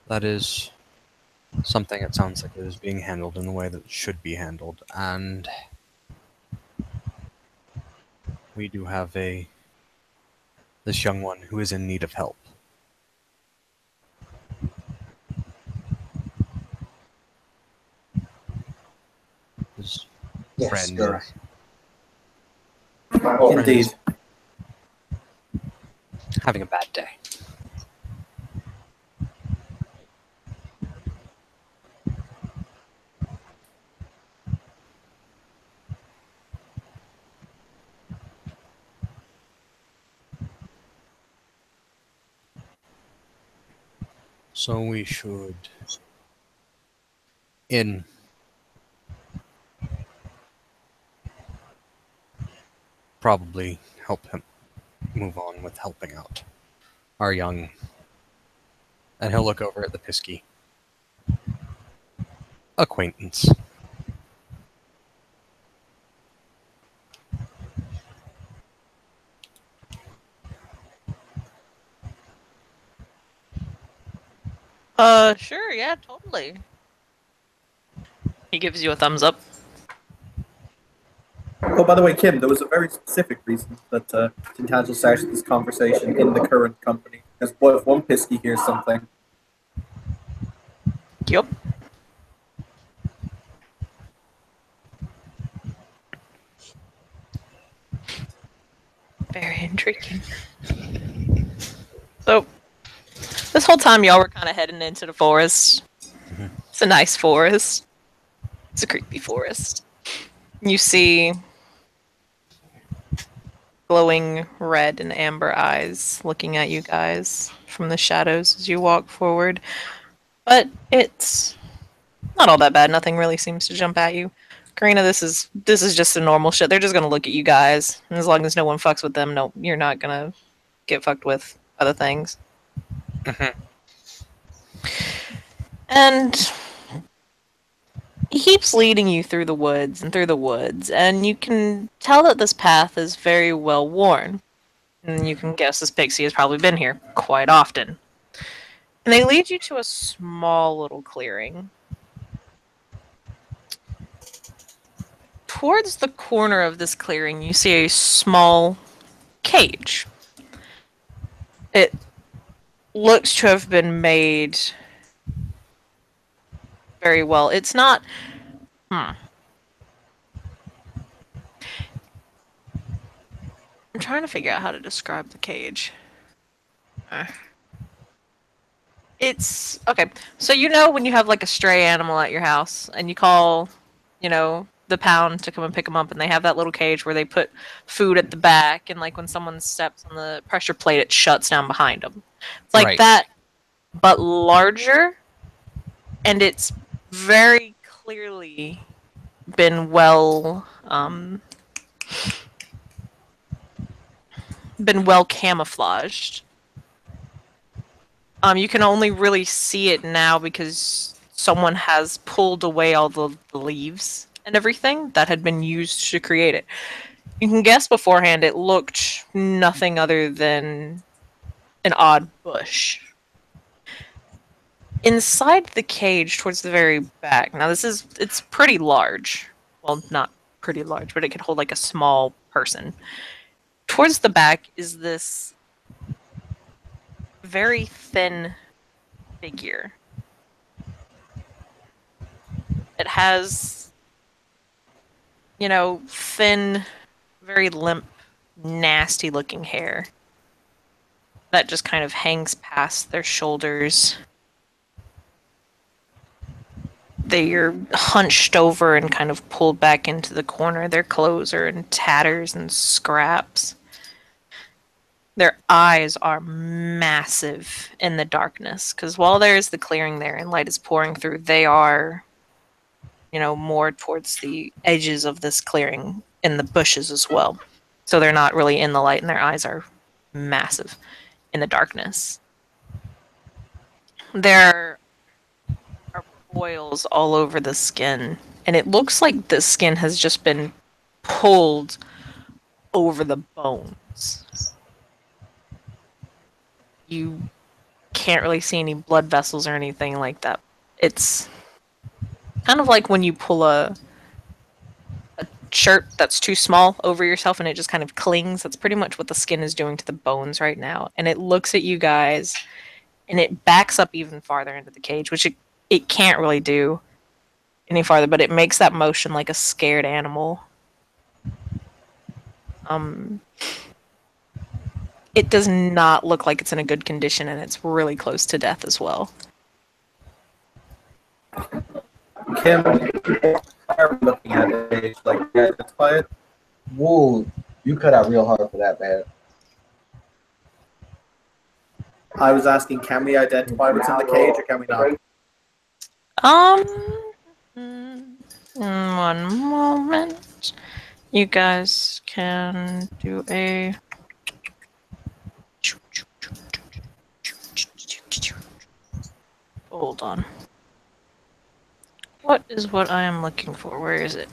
D: that is something, it sounds like it is being handled in the way that it should be handled, and we do have this young one who is in need of help. His
E: Yes,
D: friend
E: you're
D: is-
E: right.
B: Indeed.
D: having a bad day. So we should in probably help him move on with helping out our young. And he'll look over at the Pisky acquaintance.
A: Sure, yeah, totally. He gives you a thumbs up.
B: Oh, by the way, Kim, there was a very specific reason that Tintagel started this conversation in the current company. Because what if one Pisky hears something?
A: Yup. Very intriguing. So, this whole time y'all were kind of heading into the forest. It's a nice forest. It's a creepy forest. You see glowing red and amber eyes looking at you guys from the shadows as you walk forward. But it's not all that bad. Nothing really seems to jump at you. Karina, this is just a normal shit. They're just gonna look at you guys. And as long as no one fucks with them, no, you're not gonna get fucked with other things. And he keeps leading you through the woods and through the woods, and you can tell that this path is very well worn. And you can guess this pixie has probably been here quite often. And they lead you to a small little clearing. Towards the corner of this clearing, you see a small cage. It looks to have been made very well. It's not... I'm trying to figure out how to describe the cage. It's... Okay, so you know when you have like a stray animal at your house and you call, the pound to come and pick them up, and they have that little cage where they put food at the back, and like when someone steps on the pressure plate, it shuts down behind them. It's like that, but larger, and it's very clearly been well camouflaged. You can only really see it now because someone has pulled away all the leaves and everything that had been used to create it. You can guess beforehand it looked nothing other than an odd bush. Inside the cage, towards the very back, now it's pretty large. Well, not pretty large, but it could hold like a small person. Towards the back is this very thin figure. It has, thin, very limp, nasty looking hair that just kind of hangs past their shoulders. They are hunched over and kind of pulled back into the corner. Their clothes are in tatters and scraps. Their eyes are massive in the darkness, because while there's the clearing there and light is pouring through, they are, more towards the edges of this clearing in the bushes as well. So they're not really in the light, and their eyes are massive in the darkness. There are boils all over the skin, and it looks like the skin has just been pulled over the bones. You can't really see any blood vessels or anything like that. It's kind of like when you pull a shirt that's too small over yourself and it just kind of clings. That's pretty much what the skin is doing to the bones right now. And it looks at you guys, and it backs up even farther into the cage, which it can't really do any farther, but it makes that motion like a scared animal. It does not look like it's in a good condition, and it's really close to death as well.
B: Kim, are looking at it, like, identify it.
E: Whoa, you cut out real hard for that, man.
B: I was asking, can we identify what's in the cage, or can we not?
A: One moment. You guys can do a. Hold on. What is what I am looking for? Where is it?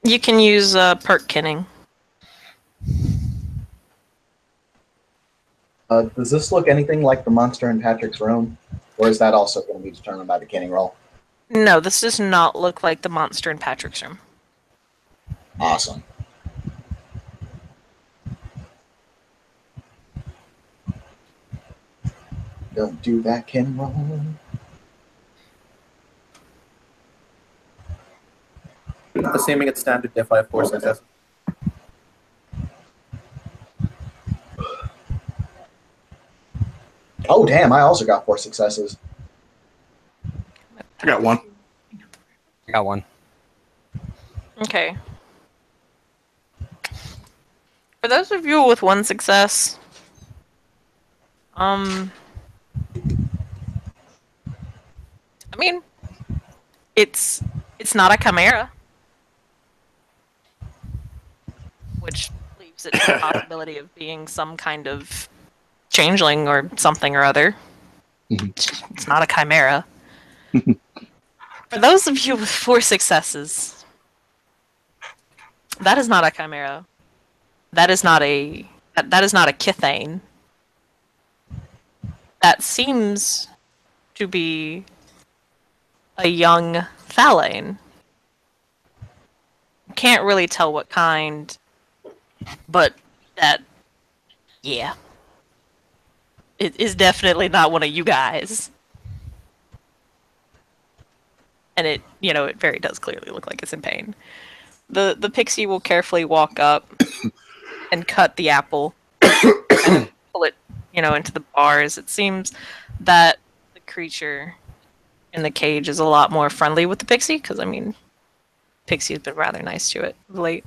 A: You can use perk kinning.
E: Does this look anything like the monster in Patrick's room? Or is that also going to be determined by the kinning roll?
A: No, this does not look like the monster in Patrick's room.
E: Awesome. Don't do that kinning roll.
B: Assuming it's standard diff, I have 4 successes.
E: Oh, damn, I also got 4 successes.
C: I got 1.
D: I got 1.
A: Okay. For those of you with 1 success, I mean, it's not a chimera, which leaves it to the possibility of being some kind of changeling or something or other. It's not a chimera. For those of you with 4 successes, that is not a chimera. That is not a Kithane. That seems to be a young Thalane. Can't really tell what kind, but that, yeah. It is definitely not one of you guys. And it very does clearly look like it's in pain. The pixie will carefully walk up and cut the apple and pull it, into the bars. It seems that the creature in the cage is a lot more friendly with the pixie, because pixie has been rather nice to it of late.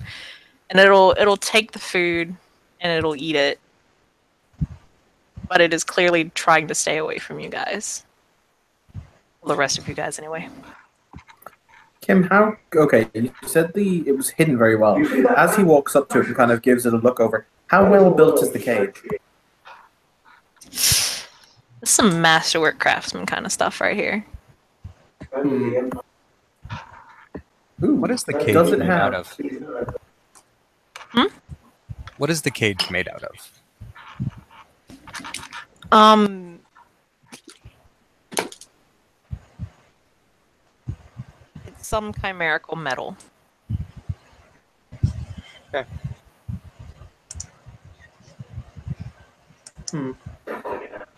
A: And it'll take the food and it'll eat it. But it is clearly trying to stay away from you guys. Well, the rest of you guys, anyway.
B: Kim, okay, you said it was hidden very well. As he walks up to it and kind of gives it a look over, how well built is the cage?
A: This is some masterwork craftsman kind of stuff right here.
B: Ooh,
D: What is the cage made out of? What is the cage made out of?
A: It's some chimerical metal.
D: Okay.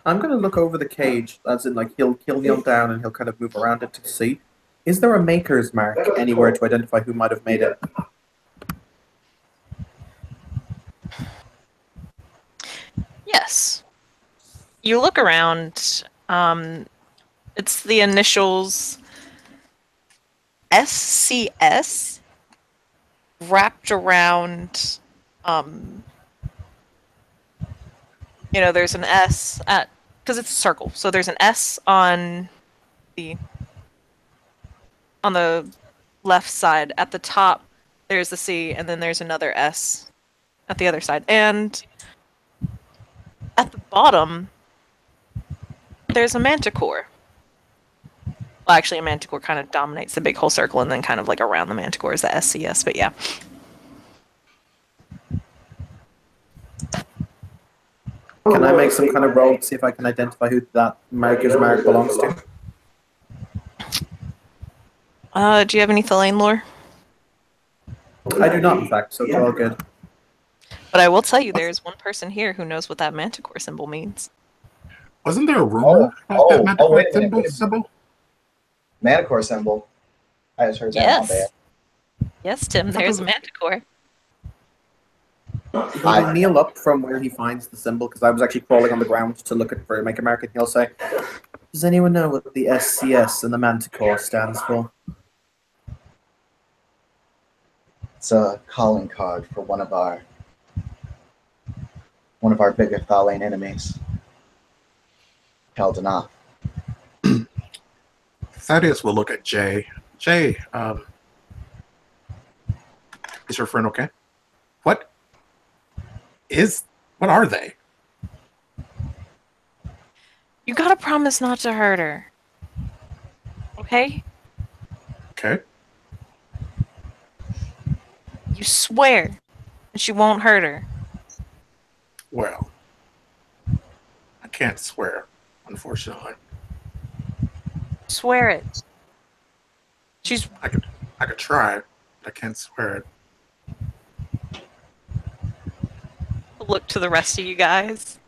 B: I'm gonna look over the cage, as in, he'll kneel down and he'll kind of move around it to see. Is there a maker's mark anywhere to identify who might have made it?
A: Yes. You look around, it's the initials SCS wrapped around, there's an S because it's a circle, so there's an S on the left side. At the top, there's the C, and then there's another S at the other side. And at the bottom, there's a manticore. Well, actually, a manticore kind of dominates the big whole circle, and then kind of around the manticore is the SCS, but yeah.
B: Can I make some kind of roll to see if I can identify who that maker's mark belongs to?
A: Do you have any Thalane lore?
B: I do not, in fact, so it's all good.
A: But I will tell you, there's one person here who knows what that manticore symbol means.
C: Wasn't there a rumor about that Manticore symbol?
E: Manticore symbol. I just heard that.
A: Yes. Yes, Tim, there's a manticore.
B: He'll kneel up from where he finds the symbol, because I was actually crawling on the ground to look for a maker mark, and he'll say, "Does anyone know what the SCS and the manticore stands for?"
E: It's a calling card for one of our bigger Thalian enemies. Keldanoth.
C: Thaddeus will look at Jay. Jay, is your friend okay? What are they?
A: You gotta promise not to hurt her. Okay?
C: Okay.
A: You swear that she won't hurt her.
C: Well, I can't swear, unfortunately.
A: Swear it. She's
C: I could try, but I can't swear it.
A: look to the rest of you guys.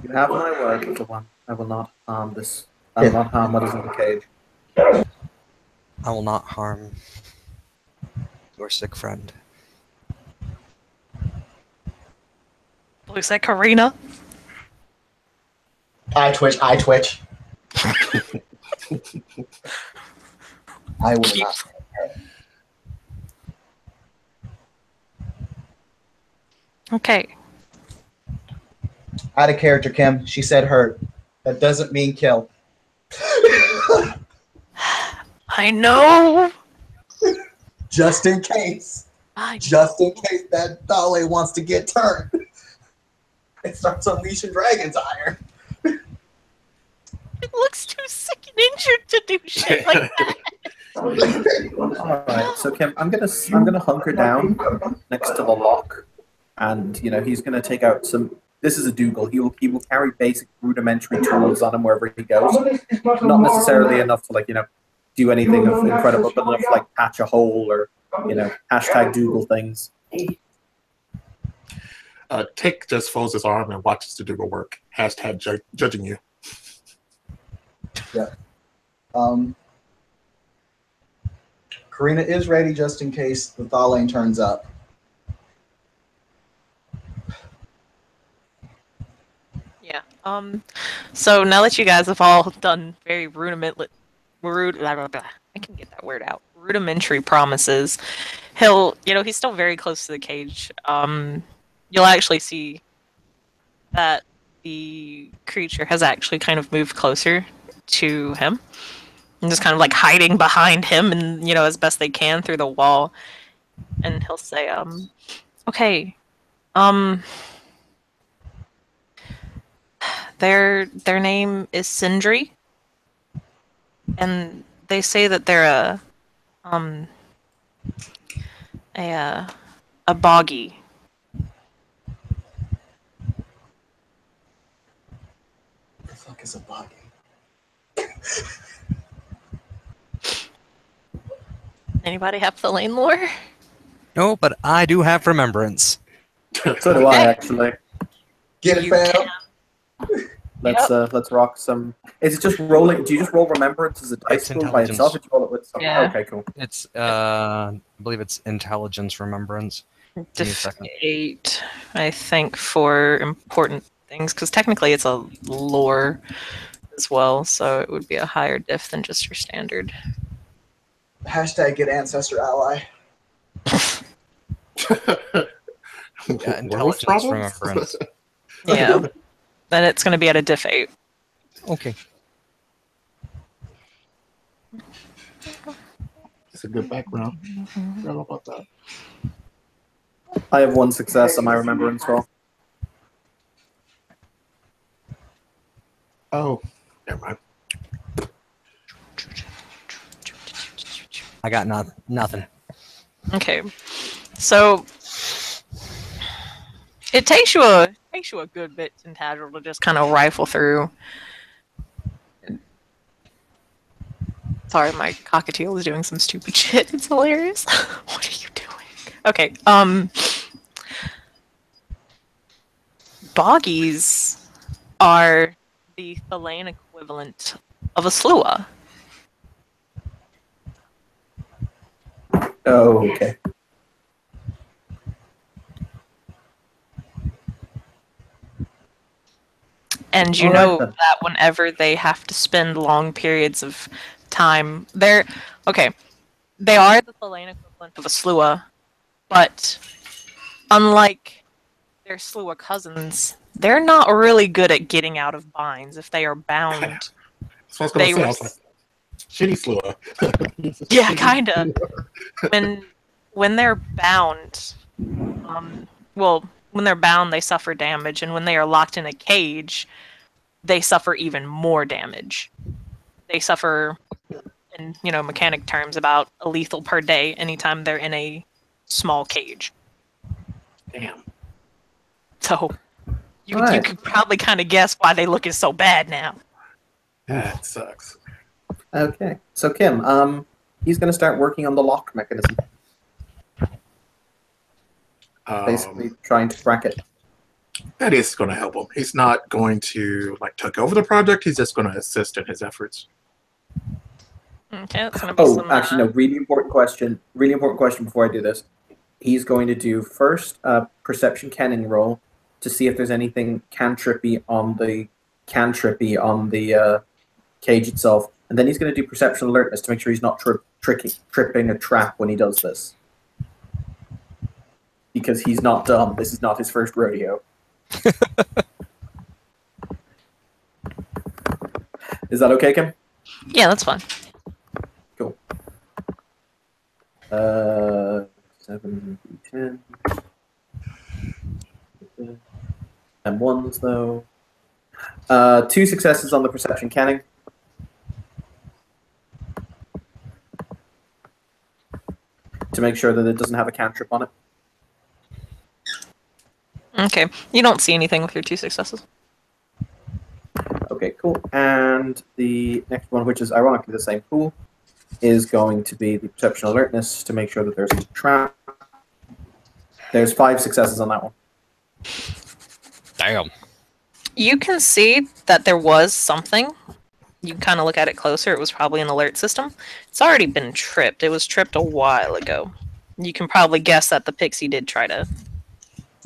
B: You have my word, little one. I will not harm this. I will not harm what is in the cage.
D: I will not harm your sick friend.
A: Looks like Karina.
E: I twitch. I will not.
A: Okay.
E: Out of character, Kim. She said hurt. That doesn't mean kill.
A: I know.
E: Just in case. Just in case that Thale wants to get turned. It starts unleashing dragon's iron.
A: It looks too sick and injured to do shit like that.
B: Alright, so Kim, I'm gonna hunker down next to the lock, and he's gonna take out some. This is a Dougal. He will carry basic rudimentary tools on him wherever he goes. Not necessarily enough to do anything of incredible, but enough to patch a hole or hashtag Dougal things.
C: Tick just folds his arm and watches the Dougal work. Hashtag judging you.
E: Yeah. Karina is ready just in case the Thalain turns up.
A: Yeah. So now that you guys have all done very rudimentary promises, he's still very close to the cage. You'll actually see that the creature has actually kind of moved closer to him and just kind of hiding behind him and as best they can through the wall. And he'll say, okay, their name is Sindri, and they say that they're a boggy.
E: What the fuck is a boggy?
A: Anybody have the lane lore?
D: No, but I do have remembrance.
B: So do I, actually.
E: Get it,
A: You
E: fam.
A: can.
B: Let's rock some. Is it just rolling? Do you just roll remembrance as a dice
D: It's
B: roll by itself, or do you roll it with something?
A: Yeah.
B: Okay, cool.
D: It's I believe it's intelligence remembrance. Give me a second.
A: 8, I think, for important things, because technically it's a lore as well, so it would be a higher diff than just your standard.
E: Hashtag get ancestor ally.
D: Yeah, intelligence remembrance.
A: Yeah. Then it's going to be at a diff 8.
D: Okay.
C: It's a good background. Forgot about that.
B: I have one success on my remembrance roll.
C: Oh, never mind.
D: I got nothing.
A: Okay. So it takes you a good bit, Tintagel, to just kind of rifle through. Sorry, my cockatiel is doing some stupid shit. It's hilarious. What are you doing? Okay. Boggies are the Thalain equivalent of a Slua.
B: Oh, okay.
A: And you
B: All right,
A: know
B: then.
A: that whenever they have to spend long periods of time, they're okay. They are the Thalane equivalent of a Slua, but unlike their Slua cousins, they're not really good at getting out of binds if they are bound.
C: So I was gonna
A: They
C: say,
A: were,
C: I was like, shitty Slua.
A: yeah, kinda. When they're bound, when they're bound, they suffer damage, and when they are locked in a cage, they suffer even more damage. They suffer, in mechanic terms, about a lethal per day anytime they're in a small cage.
C: Damn.
A: So you
B: Right.
A: could probably kind of guess why they look so bad now.
C: That sucks.
B: Okay, so Kim, he's going to start working on the lock mechanism, basically trying to crack it.
C: That is going to help him. He's not going to take over the project. He's just going to assist in his efforts.
A: Okay, that's gonna be
B: Oh,
A: some.
B: actually, no. Really important question. Really important question before I do this. He's going to do first a perception kenning roll to see if there's anything cantrippy on the cage itself, and then he's going to do perception alertness to make sure he's not tripping a trap when he does this. Because he's not dumb. This is not his first rodeo. Is that okay, Kim?
A: Yeah, that's fine.
B: Cool. 7, 10. And ones, though. 2 successes on the perception canning. To make sure that it doesn't have a cantrip on it.
A: Okay, you don't see anything with your 2 successes.
B: Okay, cool. And the next one, which is ironically the same pool, is going to be the perception alertness to make sure that there's a trap. There's 5 successes on that one.
D: Damn.
A: You can see that there was something. You can kind of look at it closer. It was probably an alert system. It's already been tripped. It was tripped a while ago. You can probably guess that the pixie did try to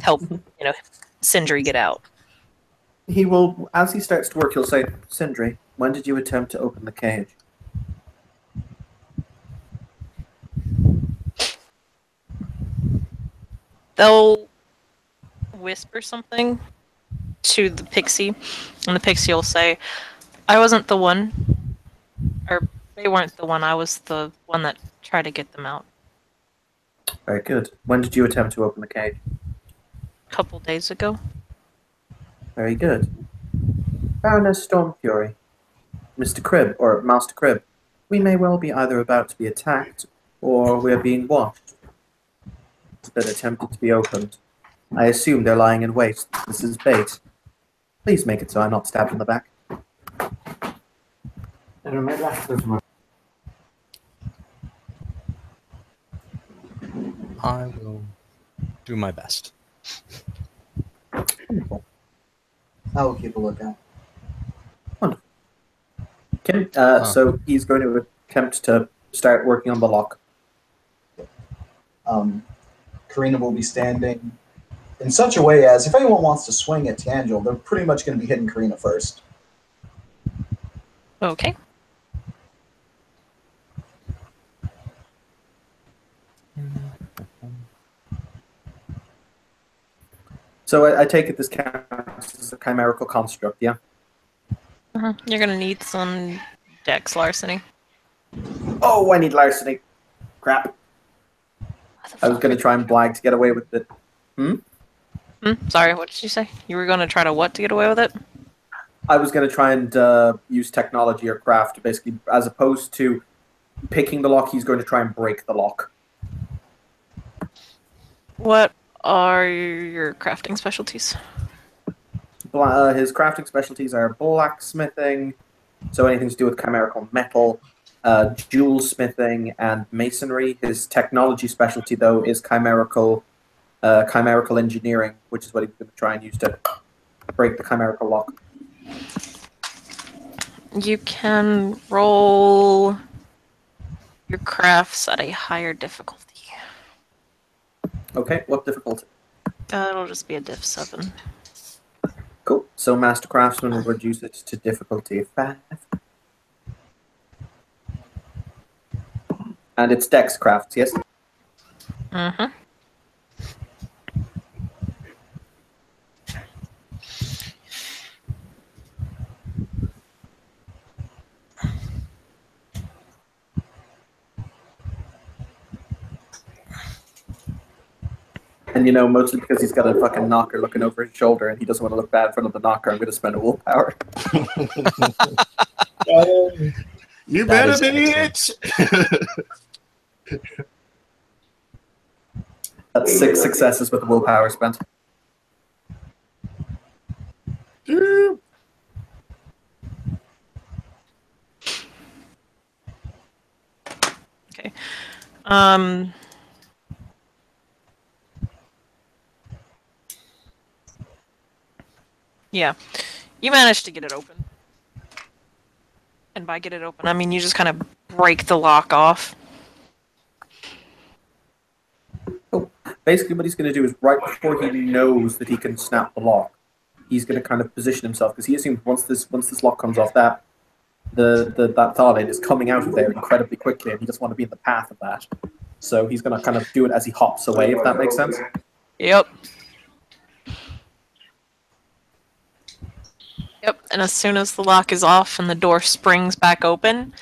A: help, Sindri get out.
B: He will, as he starts to work, he'll say, Sindri, when did you attempt to open the cage?
A: They'll whisper something to the pixie, and the pixie will say, I wasn't the one, or they weren't the one, I was the one that tried to get them out.
B: Very good. When did you attempt to open the cage?
A: A couple days ago.
B: Very good. Baroness Stormfury, Mr. Cribb, or Master Cribb, we may well be either about to be attacked, or we're being watched. It's been attempted to be opened. I assume they're lying in wait. This is bait. Please make it so I'm not stabbed in the back.
D: I will do my best.
B: Wonderful.
E: I will keep a lookout.
B: Okay, so he's going to attempt to start working on the lock.
E: Karina will be standing in such a way as if anyone wants to swing at Tangel, they're pretty much going to be hitting Karina first.
A: Okay.
B: So I take it this counts as a chimerical construct, yeah?
A: You're gonna need some dex larceny.
B: Oh, I need larceny. Crap. I was going to try and blag to get away with it.
A: Sorry, what did you say? You were gonna try to what to get away with it?
B: I was going to try and use technology or craft to basically, as opposed to picking the lock, he's going to try and break the lock.
A: What are your crafting specialties?
B: His crafting specialties are blacksmithing, so anything to do with chimerical metal, jewel smithing, and masonry. His technology specialty, though, is chimerical engineering, which is what he's going to try and use to break the chimerical lock.
A: You can roll your crafts at a higher difficulty.
B: Okay, what difficulty?
A: It'll just be a diff 7.
B: Cool. So Master Craftsman will reduce it to difficulty 5. And it's Dex crafts, yes?
A: Mm-hmm.
B: And mostly because he's got a fucking knocker looking over his shoulder and he doesn't want to look bad in front of the knocker, I'm going to spend a willpower.
C: You
D: That
C: better
D: is
C: be
D: excellent.
C: it.
B: That's 6 successes with the willpower spent.
C: Dude.
A: Okay. Yeah. You managed to get it open. And by get it open, I mean you just kind of break the lock off.
B: Basically, what he's going to do is right before he knows that he can snap the lock, he's going to kind of position himself because he assumes once this lock comes off, that that Tharlane is coming out of there incredibly quickly, and he doesn't want to be in the path of that. So he's going to kind of do it as he hops away, if that makes sense.
A: Yep. Yep, and as soon as the lock is off and the door springs back open,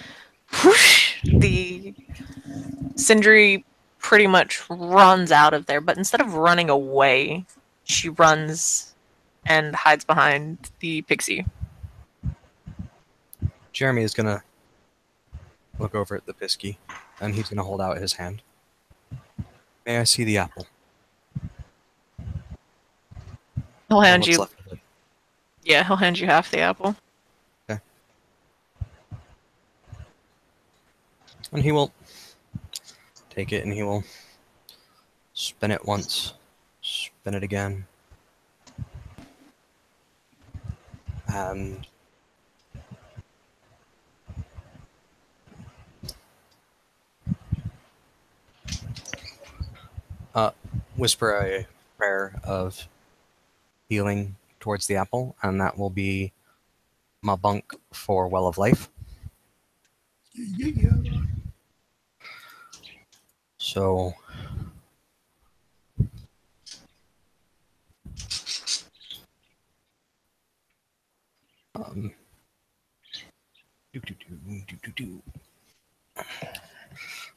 A: whoosh, the Sindri pretty much runs out of there, but instead of running away, she runs and hides behind the pixie.
D: Jeremy is gonna look over at the Pisky, and he's gonna hold out his hand. May I see the apple?
A: He'll hand
D: What's
A: you.
D: left of it?
A: Yeah, he'll hand you half the apple.
D: Okay. And he will take it and he will spin it once, spin it again. And whisper a prayer of healing towards the apple, and that will be my bunk for Well of Life.
C: Yeah.
D: So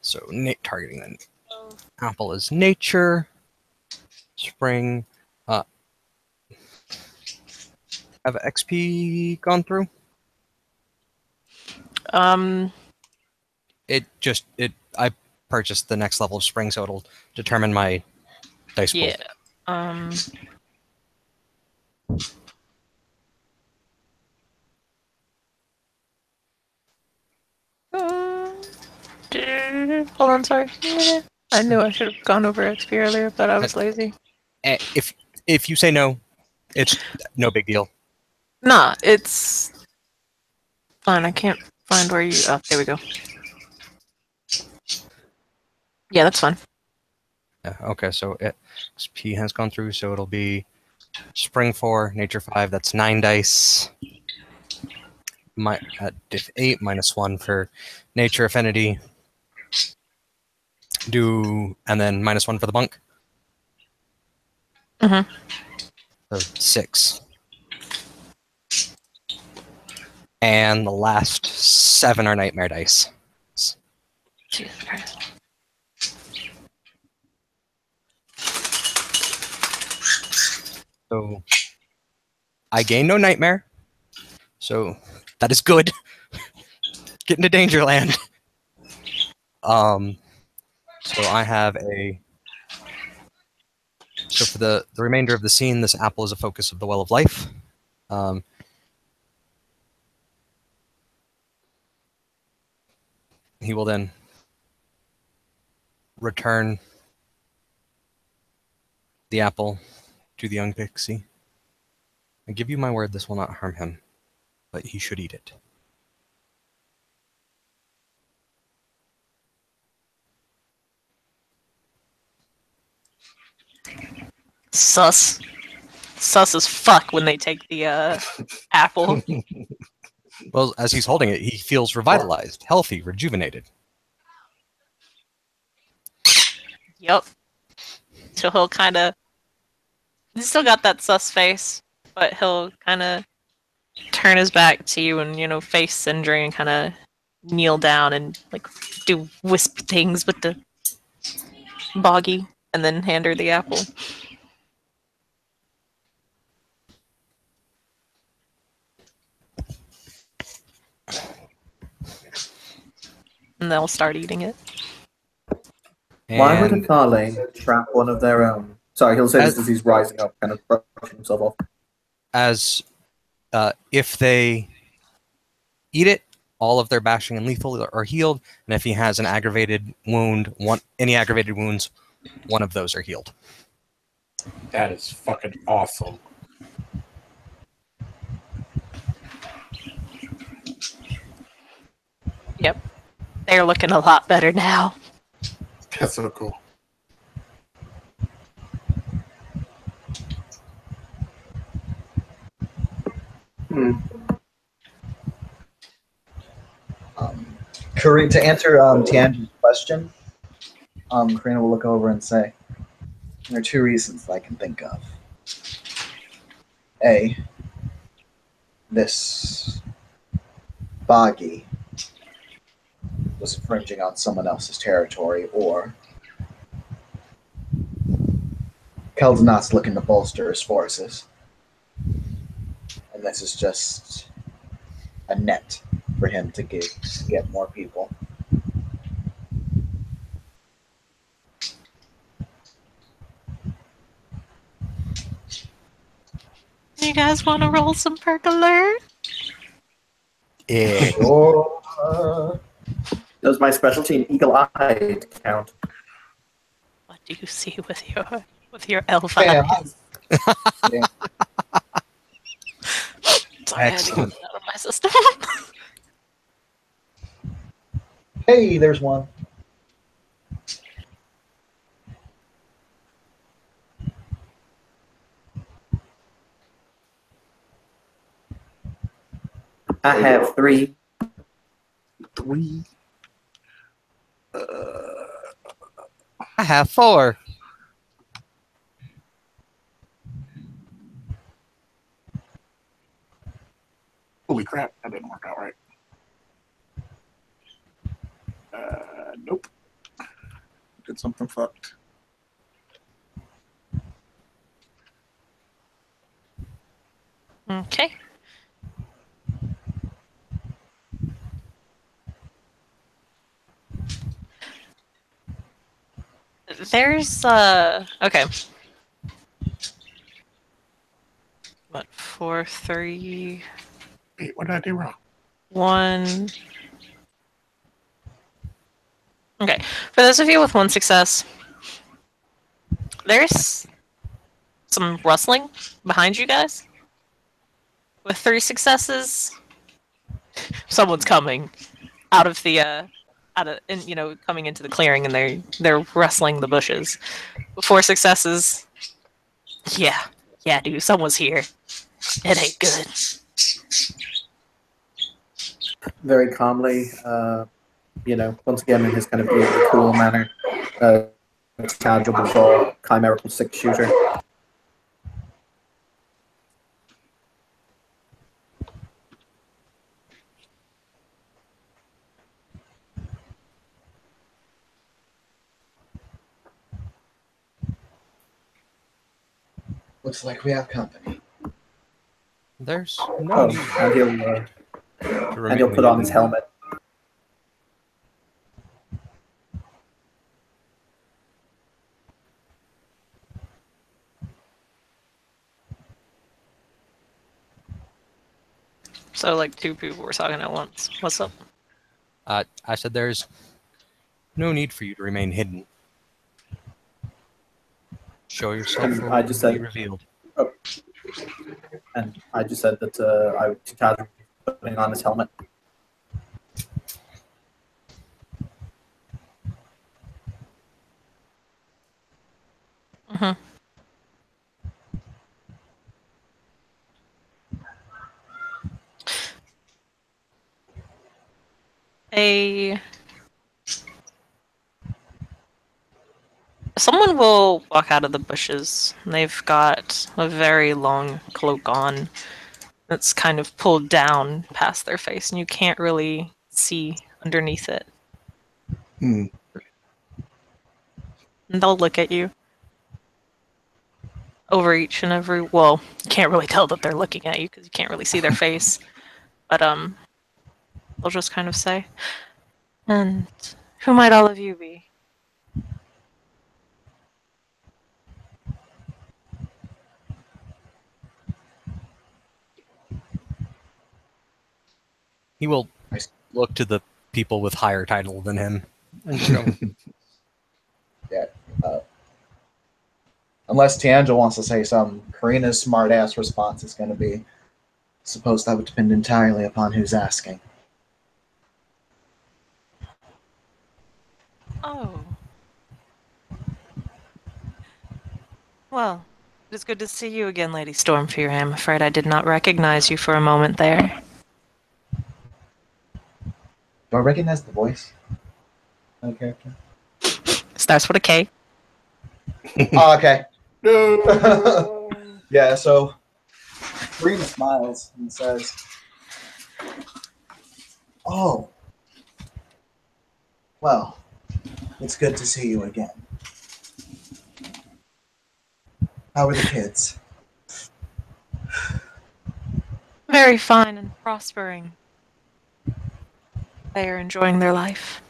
D: so targeting the apple is nature, spring. Have XP gone through? I purchased the next level of spring, so it'll determine my dice pool.
A: Yeah. Hold on, sorry. I knew I should have gone over XP earlier, but I was lazy.
D: If you say no, it's no big deal.
A: Nah, it's fine. I can't find where you. Oh, there we go. Yeah, that's fine.
D: Yeah, okay, so XP has gone through, so it'll be spring 4, nature 5, that's 9 dice. At diff 8, -1 for nature affinity. And then -1 for the bunk.
A: Mm-hmm.
D: So 6. And the last 7 are nightmare dice.
A: Jesus Christ.
D: So I gain no nightmare. So that is good. Get into Dangerland. So I have so for the remainder of the scene, this apple is a focus of the Well of Life. He will then return the apple to the young pixie. I give you my word this will not harm him, but he should eat it.
A: Sus. Sus as fuck when they take the apple.
D: Well, as he's holding it, he feels revitalized, healthy, rejuvenated.
A: Yup. So he'll kind of. He's still got that sus face, but he'll kind of turn his back to you and, face Sindri and kind of kneel down and, like, do wisp things with the boggy and then hand her the apple. And they'll start eating it.
B: Why would a
D: And
B: Carlane trap one of their own? Sorry, he'll say this as he's rising up, kind of brushing himself off.
D: as if they eat it, all of their bashing and lethal are healed, and if he has an aggravated wound, any aggravated wounds, one of those are healed.
C: That is fucking awesome.
A: Yep. They're looking a lot better now.
C: That's so cool.
E: Karina, to answer Tianji's question, Karina will look over and say, there are two reasons that I can think of. A, this boggy was infringing on someone else's territory, or Keldanat's looking to bolster his forces. And this is just a net for him to get more people.
A: You guys want to roll some perk alert?
D: Yeah.
B: Does my specialty in eagle-eyed count?
A: What do you see with your elf
E: Bam.
A: eyes?
E: Yeah.
A: Sorry, I had to get
D: Excellent.
A: that out of my system.
E: Hey, there's one.
B: I have 3.
C: 3.
D: I have 4.
C: Holy crap, that didn't work out right. Nope. Did something fucked.
A: Okay. There's okay. What, 4, 3,
C: Wait, what did I do wrong?
A: 1. Okay. For those of you with 1 success, there's some rustling behind you guys. With 3 successes, someone's coming out of the coming into the clearing, and they're rustling the bushes. With 4 successes, yeah, dude, someone's here. It ain't good.
B: Very calmly, once again in his kind of really cool manner, casual for chimerical 6-shooter.
E: Looks like we have company.
D: There's
B: Oh,
D: no need
B: and he'll
D: to
B: and he'll
D: remain
B: put on his
D: hidden.
B: helmet.
A: So, like, 2 people were talking at once. What's up?
D: I said there's no need for you to remain hidden. Show yourself
B: And
D: or
B: I
D: will
B: just
D: be
B: said-
D: revealed.
B: And I just said that I would casually putting on his helmet.
A: Mm-hmm. A Someone will walk out of the bushes. They've got a very long cloak on that's kind of pulled down past their face, and you can't really see underneath it.
C: Hmm.
A: And they'll look at you over each and every. Well, you can't really tell that they're looking at you because you can't really see their face. But they'll just kind of say, "And who might all of you be?"
D: He will
E: Nice.
D: look to the people with higher title than him and go,
E: Unless Tiangel wants to say something, Karina's smart-ass response is going to be, suppose that would depend entirely upon who's asking.
A: Oh. Well, it is good to see you again, Lady Stormfear. I am afraid I did not recognize you for a moment there.
E: Do I recognize the voice of the character?
A: Starts with a K.
E: Oh, okay.
C: No.
E: Yeah, so Karina smiles and says, "Oh, well, it's good to see you again. How are the kids?"
A: Very fine and prospering. They are enjoying their life.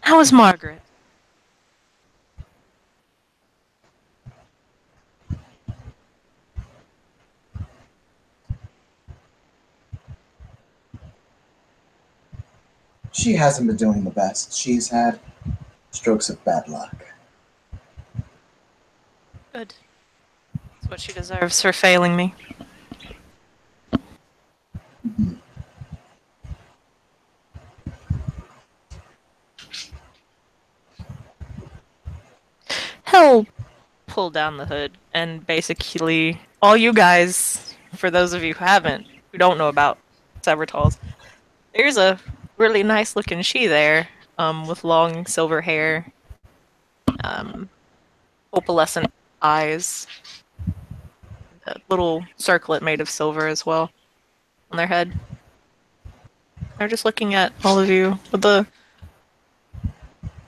A: How is Margaret?
E: She hasn't been doing the best. She's had strokes of bad luck.
A: Good. That's what she deserves for failing me. He'll pull down the hood, and basically, all you guys, for those of you who don't know about Severtals, there's a really nice looking she there, with long silver hair, opalescent eyes, a little circlet made of silver as well on their head. They're just looking at all of you with a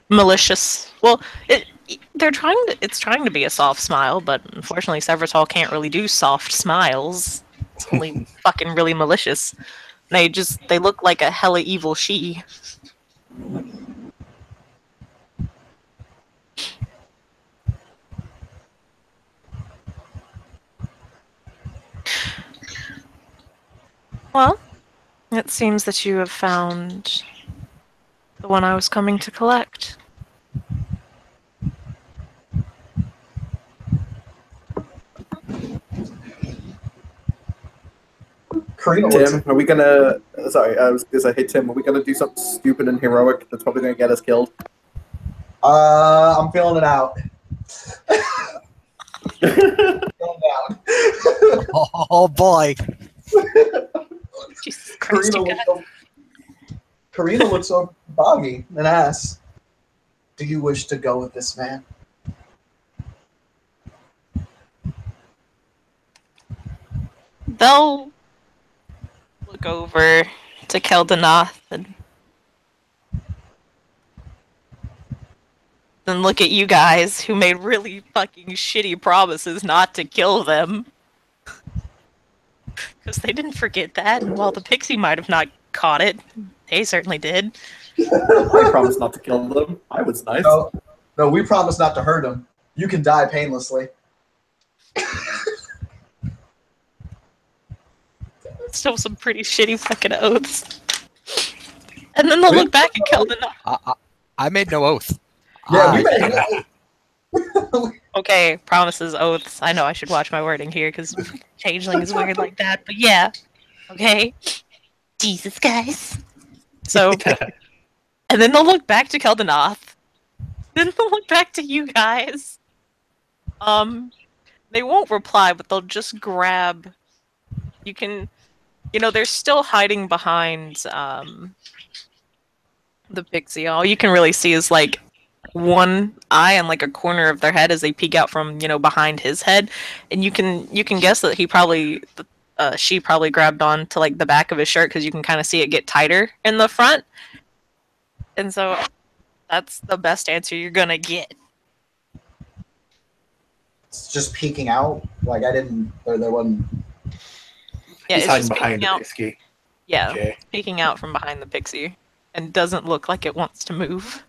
A: malicious. Well, it's trying to be a soft smile, but unfortunately, Severtall can't really do soft smiles. It's only fucking really malicious. They look like a hella evil she. Well, it seems that you have found the one I was coming to collect.
E: Karina looks
B: Tim, are we gonna? Sorry, I was gonna say, hey Tim, are we gonna do something stupid and heroic that's probably gonna get us killed?
E: I'm feeling it out. Feeling out.
D: "Oh boy!"
A: Jesus Christ, you guys.
E: Karina looks so boggy and asks, "Do you wish to go with this man?"
A: They'll look over to Keldanoth and then look at you guys who made really fucking shitty promises not to kill them. Because they didn't forget that, and while the pixie might have not caught it, they certainly did.
B: I promised not to kill them. I was nice.
E: No, we promise not to hurt him. You can die painlessly.
A: Still some pretty shitty fucking oaths. And then they'll look back at Keldanoth.
D: I made no oath.
E: Yeah, we
D: I-
E: made
A: Okay, promises, oaths. I know I should watch my wording here, because changeling is weird like that, but yeah. Okay. Jesus, guys. So, and then they'll look back to Keldanoth. Then they'll look back to you guys. They won't reply, but they'll just grab. You can they're still hiding behind the pixie. All you can really see is like one eye and like a corner of their head as they peek out from behind his head, and you can guess that she probably grabbed on to like the back of his shirt because you can kind of see it get tighter in the front, and so that's the best answer you're gonna get.
E: It's just peeking out. Like I didn't. There wasn't.
A: Yeah,
C: He's
A: it's
C: hiding
A: just
C: behind
A: peeking
C: the
A: out.
C: pixie.
A: Yeah,
C: Okay.
A: peeking out from behind the pixie, and doesn't look like it wants to move.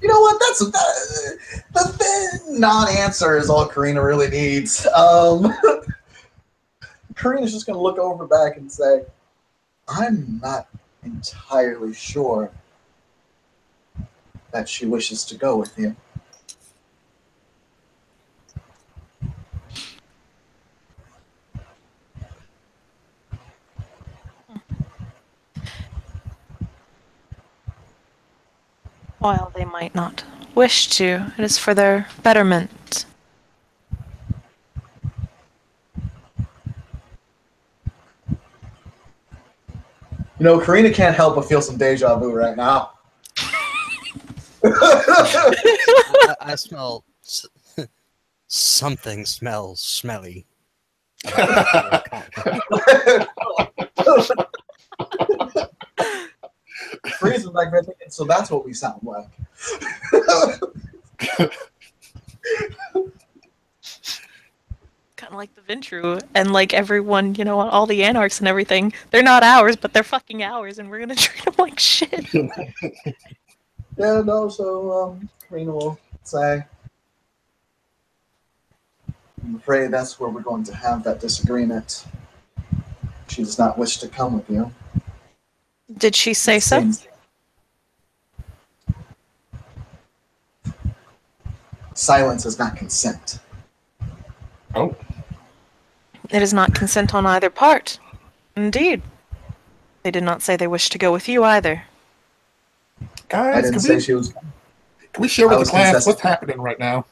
E: You know what? The non-answer is all Karina really needs. Karina's just gonna look over back and say, "I'm not entirely sure that she wishes to go with you."
A: While they might not wish to, it is for their betterment.
E: You know, Karina can't help but feel some deja vu right now.
D: I smell something smells smelly.
E: Karina's like, so that's what we sound like.
A: Kind of like the Ventru and like everyone, all the Anarchs and everything. They're not ours, but they're fucking ours, and we're gonna treat them like shit.
E: Yeah, no, so Karina will say, "I'm afraid that's where we're going to have that disagreement. She does not wish to come with you."
A: Did she say so?
E: Silence is not consent.
C: Oh,
A: It is not consent on either part. Indeed. They did not say they wished to go with you either.
E: I
C: guys,
E: didn't say she was.
C: can we share
E: I
C: with the
E: was
C: class
E: consistent.
C: what's happening right now?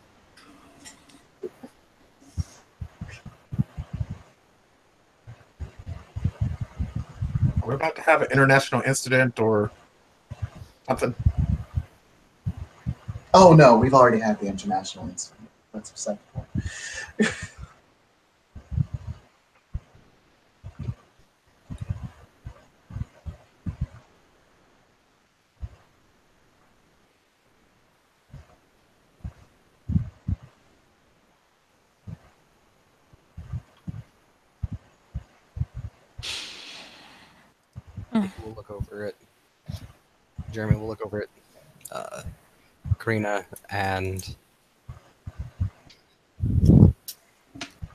C: We're about to have an international incident or something.
E: Oh no, we've already had the international incident. That's acceptable.
D: We'll look over it. Jeremy will look over it. Karina and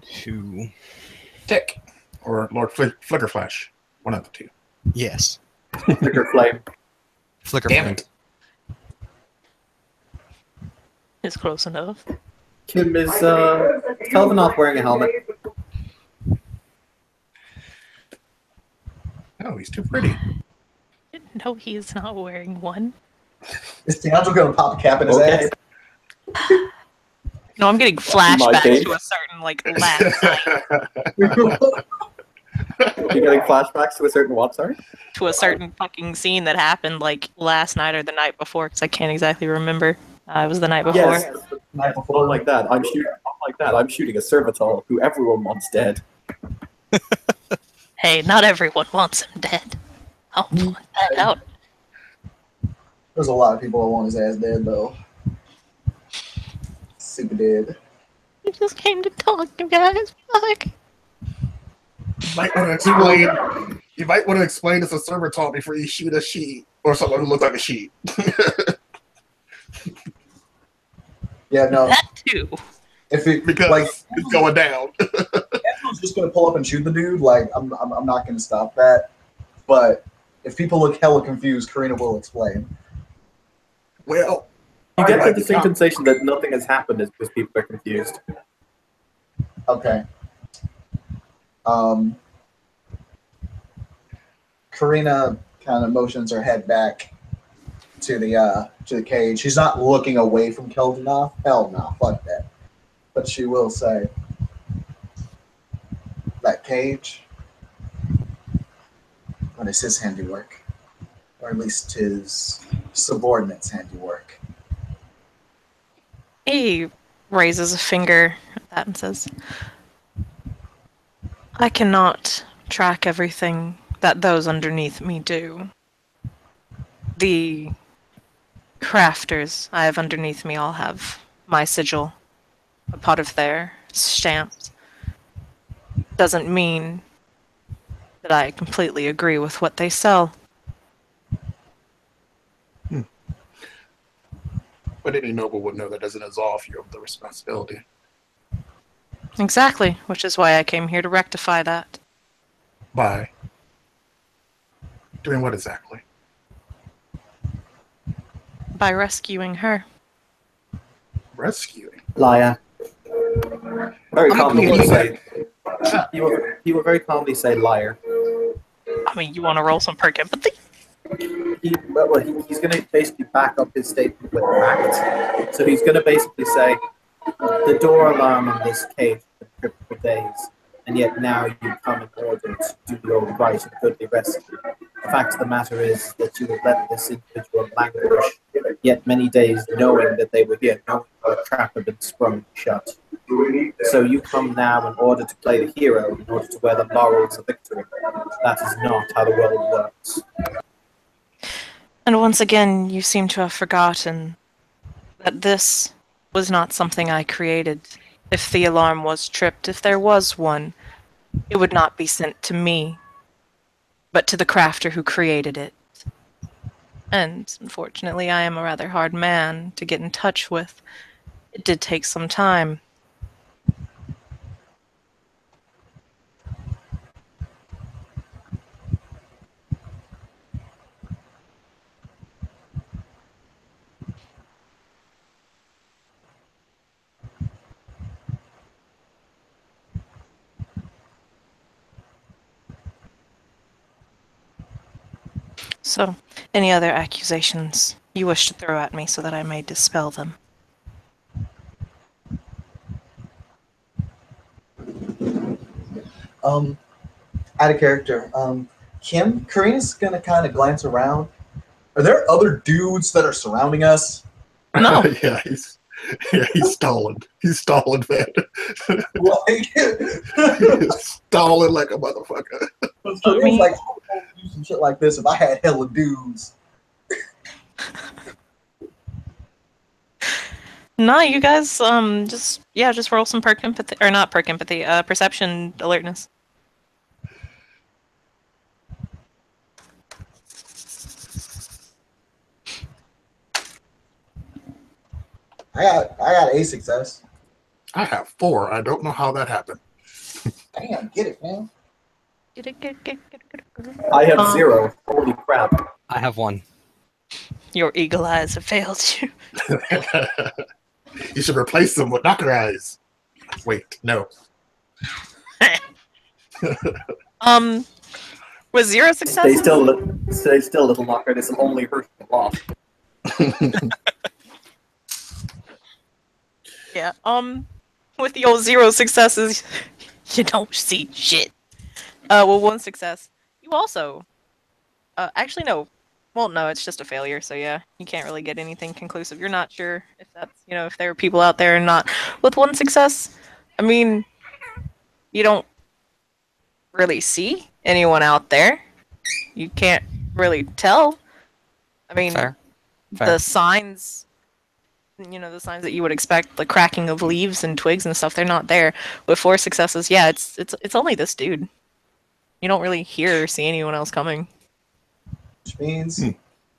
D: two.
C: Tick or Lord Flicker Flash. One of the two.
D: Yes.
B: Flicker flame.
D: Flicker
C: Damn
D: flame.
C: it.
A: It's close enough.
B: Kim, is Kelvinoff wearing a helmet?
C: Oh, he's too pretty.
A: No, he is not wearing one.
E: Is D'Angelo going to pop a cap in his
B: Okay.
E: ass?
A: No, I'm getting
B: My
A: flashbacks
B: take.
A: to a certain last night,
B: You're getting flashbacks to a certain what, sorry?
A: to a certain fucking scene that happened like last night or the night before, because I can't exactly remember. It was the night before.
B: Yes.
E: Night before.
B: Not like that. I'm shooting a servitor who everyone wants dead.
A: Hey, not everyone wants him dead. I'll point that out.
E: There's a lot of people that want his ass dead, though. Super dead.
A: He just came to talk, you guys. Fuck.
C: You might want to explain. You might want to explain this to servitor before you shoot a sheep or someone who looks like a sheep.
E: Yeah, no.
A: That too.
E: If it
C: Because
E: like
C: it's going down.
E: Andrew's just gonna pull up and shoot the dude, like I'm not gonna stop that. But if people look hella confused, Karina will explain.
C: Well,
B: You get
C: Alright,
B: the distinct sensation that nothing has happened because people are confused.
E: Okay. Karina kind of motions her head back to the cage. She's not looking away from Keldanoff. Hell no, fuck that. but she will say that cage, what is his handiwork, or at least his subordinates' handiwork.
A: He raises a finger at that and says, I cannot track everything that those underneath me do. The crafters I have underneath me all have my sigil, a part of their stamps. Doesn't mean that I completely agree with what they sell.
C: But any noble would know that doesn't absolve you of the responsibility.
A: Exactly, which is why I came here to rectify that.
C: By doing what exactly?
A: By rescuing her.
C: Rescuing.
B: Liar. Very
C: I'm
B: calmly
C: cool
B: you
C: with
B: say.
C: that.
B: You will very calmly say liar.
A: I mean, you want to roll some perk empathy?
B: He's going to basically back up his statement with facts. So he's going to basically say, the door alarm in this cage has been tripped for days, and yet now you come in order to do your right and goodly rescue. The fact of the matter is that you have let this individual languish, yet many days knowing that they were here, knowing the trap had been sprung shut. So you come now in order to play the hero, in order to wear the laurels of victory. That is not how the world works.
A: And once again, you seem to have forgotten that this was not something I created. If the alarm was tripped, if there was one, it would not be sent to me, but to the crafter who created it. And unfortunately, I am a rather hard man to get in touch with. It did take some time. So, any other accusations you wish to throw at me so that I may dispel them?
E: Out of character. Karina's gonna kind of glance around. Are there other dudes that are surrounding us?
A: No.
C: He's stalling. He's stalling, man.
E: Like,
C: He's stalling like a motherfucker.
E: Karina's like, I would do some shit like this if I had hella dudes.
A: No, you guys, just roll some perk empathy, or not perk empathy, perception alertness.
E: I got a success.
C: I have 4. I don't know how that happened.
E: Damn, get it, man.
A: Get it.
B: I have 0. Holy crap.
D: I have 1.
A: Your eagle eyes have failed you.
C: You should replace them with knocker eyes. Wait, no.
A: With 0 successes?
B: Stay still, little knocker. This will only hurt you a lot.
A: Yeah, with the old 0 successes, you don't see shit. Well, 1 success. You also, actually no. Well, no, it's just a failure, so yeah, you can't really get anything conclusive. You're not sure if that's, if there are people out there or not. With 1 success, I mean, you don't really see anyone out there. You can't really tell. I mean,
D: Fair.
A: the signs, the signs that you would expect, the cracking of leaves and twigs and stuff, they're not there. With 4 successes, yeah, it's only this dude. You don't really hear or see anyone else coming.
E: Which means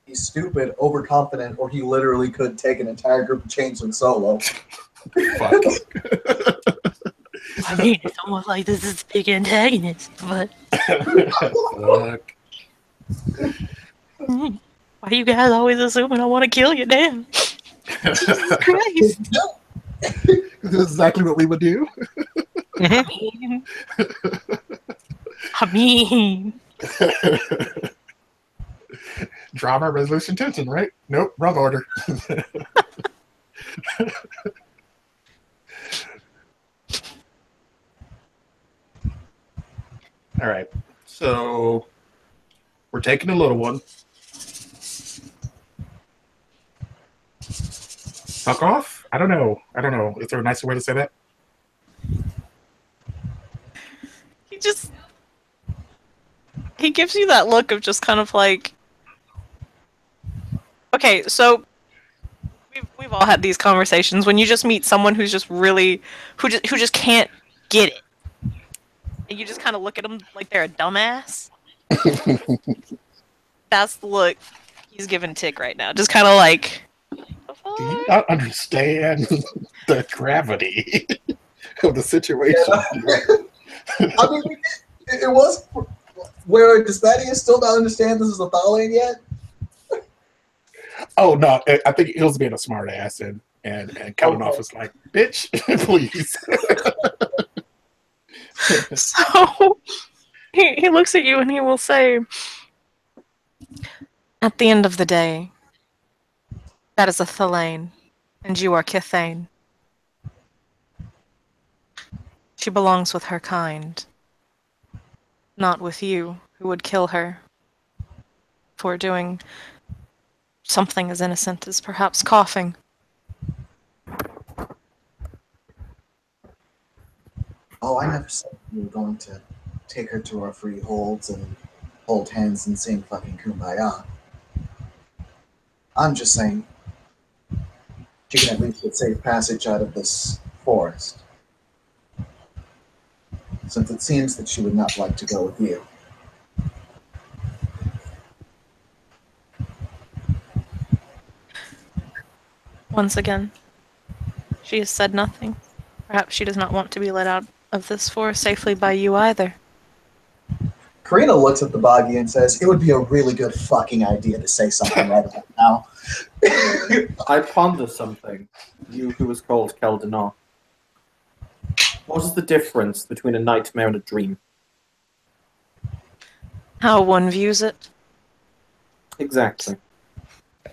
E: he's stupid, overconfident, or he literally could take an entire group of changelings solo.
C: Fuck.
A: I mean, it's almost like this is big antagonist, but
C: Fuck.
A: why you guys always assuming I want to kill you? Damn. Jesus Christ.
C: This is exactly what we would do.
A: I mean.
C: Drama, resolution, tension, right? Nope, wrong order. So we're taking the little one. Fuck off? I don't know. Is there a nicer way to say that?
A: He gives you that look of just kind of like, okay, so we've all had these conversations when you just meet someone who's just really who just can't get it, and you just kind of look at them like they're a dumbass. That's the look he's giving Tick right now, just kind of like.
C: Do you not understand the gravity of the situation?
E: Yeah. I mean, it was where does Thaddeus still not understand this is a Thalian yet?
C: Oh no, I think he was being a smart ass and Kalinov was like, bitch, please.
A: So he looks at you and he will say, at the end of the day, that is a Thalain, and you are Kithane. She belongs with her kind, not with you, who would kill her for doing something as innocent as perhaps coughing.
E: Oh, I never said we were going to take her to our freeholds and hold hands and sing fucking Kumbaya. I'm just saying she can at least get safe passage out of this forest. Since it seems that she would not like to go with you.
A: Once again, she has said nothing. Perhaps she does not want to be let out of this forest safely by you either.
E: Karina looks at the boggy and says, it would be a really good fucking idea to say something right about now.
B: I ponder something. You who was called Keldanar. What is the difference between a nightmare and a dream?
A: How one views it.
B: Exactly.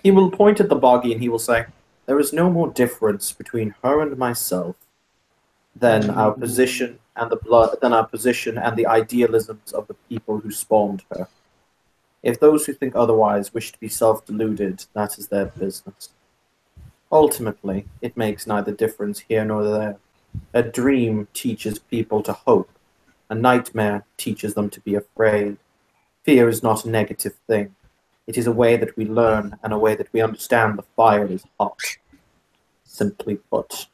B: He will point at the boggy and he will say, there is no more difference between her and myself than our position and the idealisms of the people who spawned her. If those who think otherwise wish to be self-deluded, that is their business. Ultimately, it makes neither difference here nor there. A dream teaches people to hope. A nightmare teaches them to be afraid. Fear is not a negative thing. It is a way that we learn and a way that we understand the fire is hot. Simply put.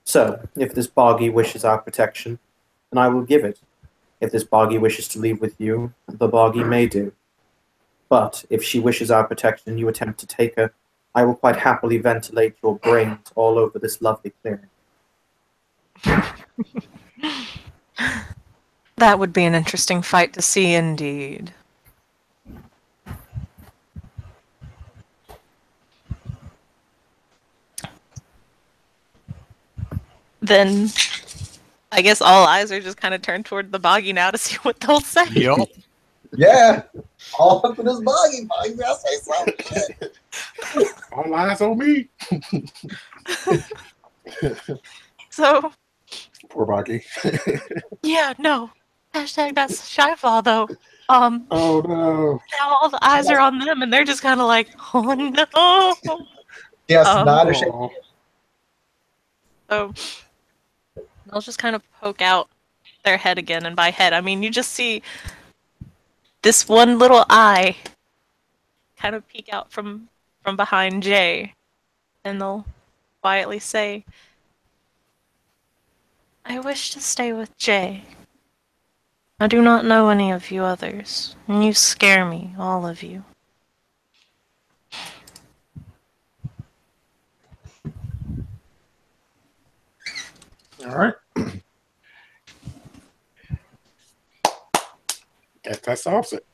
B: So, if this boggy wishes our protection, then I will give it. If this boggy wishes to leave with you, the boggy may do. But if she wishes our protection and you attempt to take her, I will quite happily ventilate your brains all over this lovely clearing.
A: That would be an interesting fight to see indeed. Then I guess all eyes are just kind of turned toward the boggy now to see what they'll say.
D: Yup.
E: Yeah. All up in this boggy. Boggy gotta say something. Shit.
C: All eyes on me.
A: So,
C: Poor Boggy.
A: yeah, no. Hashtag that's Shyfall, though. Oh
C: no.
A: Now all the eyes are on them, and they're just kind of like, oh no.
E: Yes, not ashamed.
C: Aw.
A: So they'll just kind of poke out their head again, and by head, I mean you just see this one little eye kind of peek out from behind Jay, and they'll quietly say, I wish to stay with Jay. I do not know any of you others, and you scare me, all of you.
C: All right. Guess that solves it.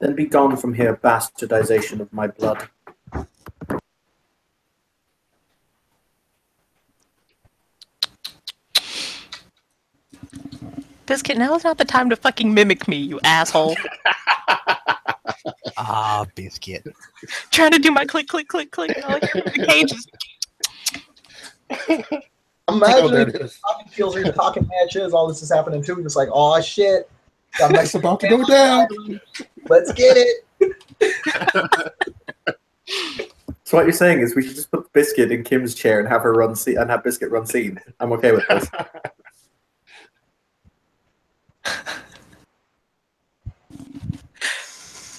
B: Then be gone from here, bastardization of my blood.
A: Biscuit, now is not the time to fucking mimic me, you asshole.
D: Ah, Biscuit.
A: Trying to do my click, click, click, click. I like the cages.
E: Imagine
C: that is.
E: Poppy feels are talking mad shit as all this is happening too. Just like, oh shit, got
C: It's about to go down.
E: Let's get it.
B: So what you're saying is we should just put Biscuit in Kim's chair and have her run scene and have Biscuit run scene. I'm okay with this.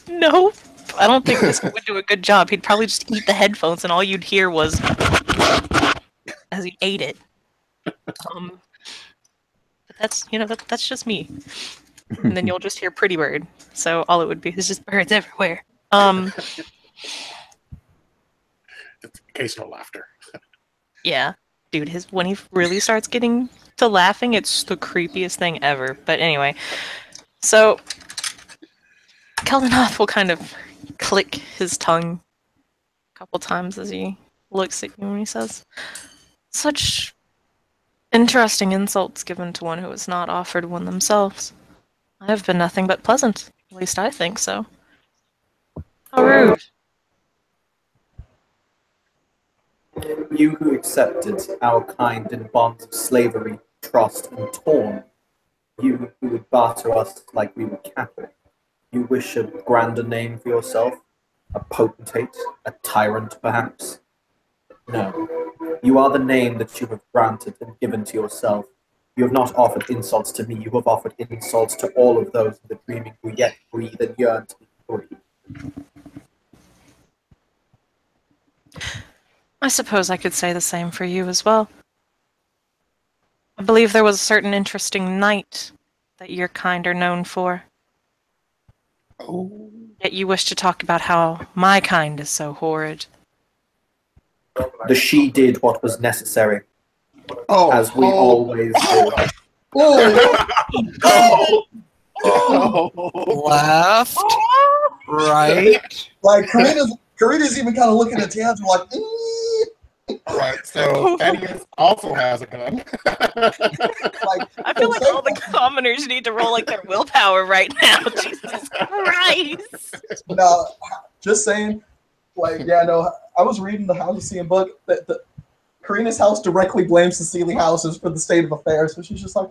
A: No, I don't think this would do a good job. He'd probably just eat the headphones, and all you'd hear was as he ate it. But that's that's just me. And then you'll just hear Pretty Bird. So all it would be is just birds everywhere.
C: Occasional laughter.
A: Yeah, dude, when he really starts getting to laughing, it's the creepiest thing ever. But anyway, so Kelvinoth will kind of click his tongue a couple times as he looks at you and he says, "Such interesting insults given to one who has not offered one themselves. I have been nothing but pleasant. At least I think so. How rude."
B: You who accepted our kind in bonds of slavery, trust, and torn. You who would barter us like we were cattle. You wish a grander name for yourself? A potentate? A tyrant, perhaps? No. You are the name that you have granted and given to yourself. You have not offered insults to me. You have offered insults to all of those in the dreaming who yet breathe and yearn to be free.
A: I suppose I could say the same for you as well. I believe there was a certain interesting night that your kind are known for.
C: Oh.
A: Yet you wish to talk about how my kind is so horrid.
B: The she did what was necessary,
C: Oh.
B: as we always do.
D: Left, right.
E: Like Karina's even kind of looking at Tiandra like,
C: Right, so Thaddeus also has a gun.
E: like
A: I feel like all the commoners need to roll like their willpower right now. Jesus Christ.
E: no, just saying. Like, yeah, no, I was reading the Halcyon book that Karina's house directly blames the Sealy houses for the state of affairs, so she's just like,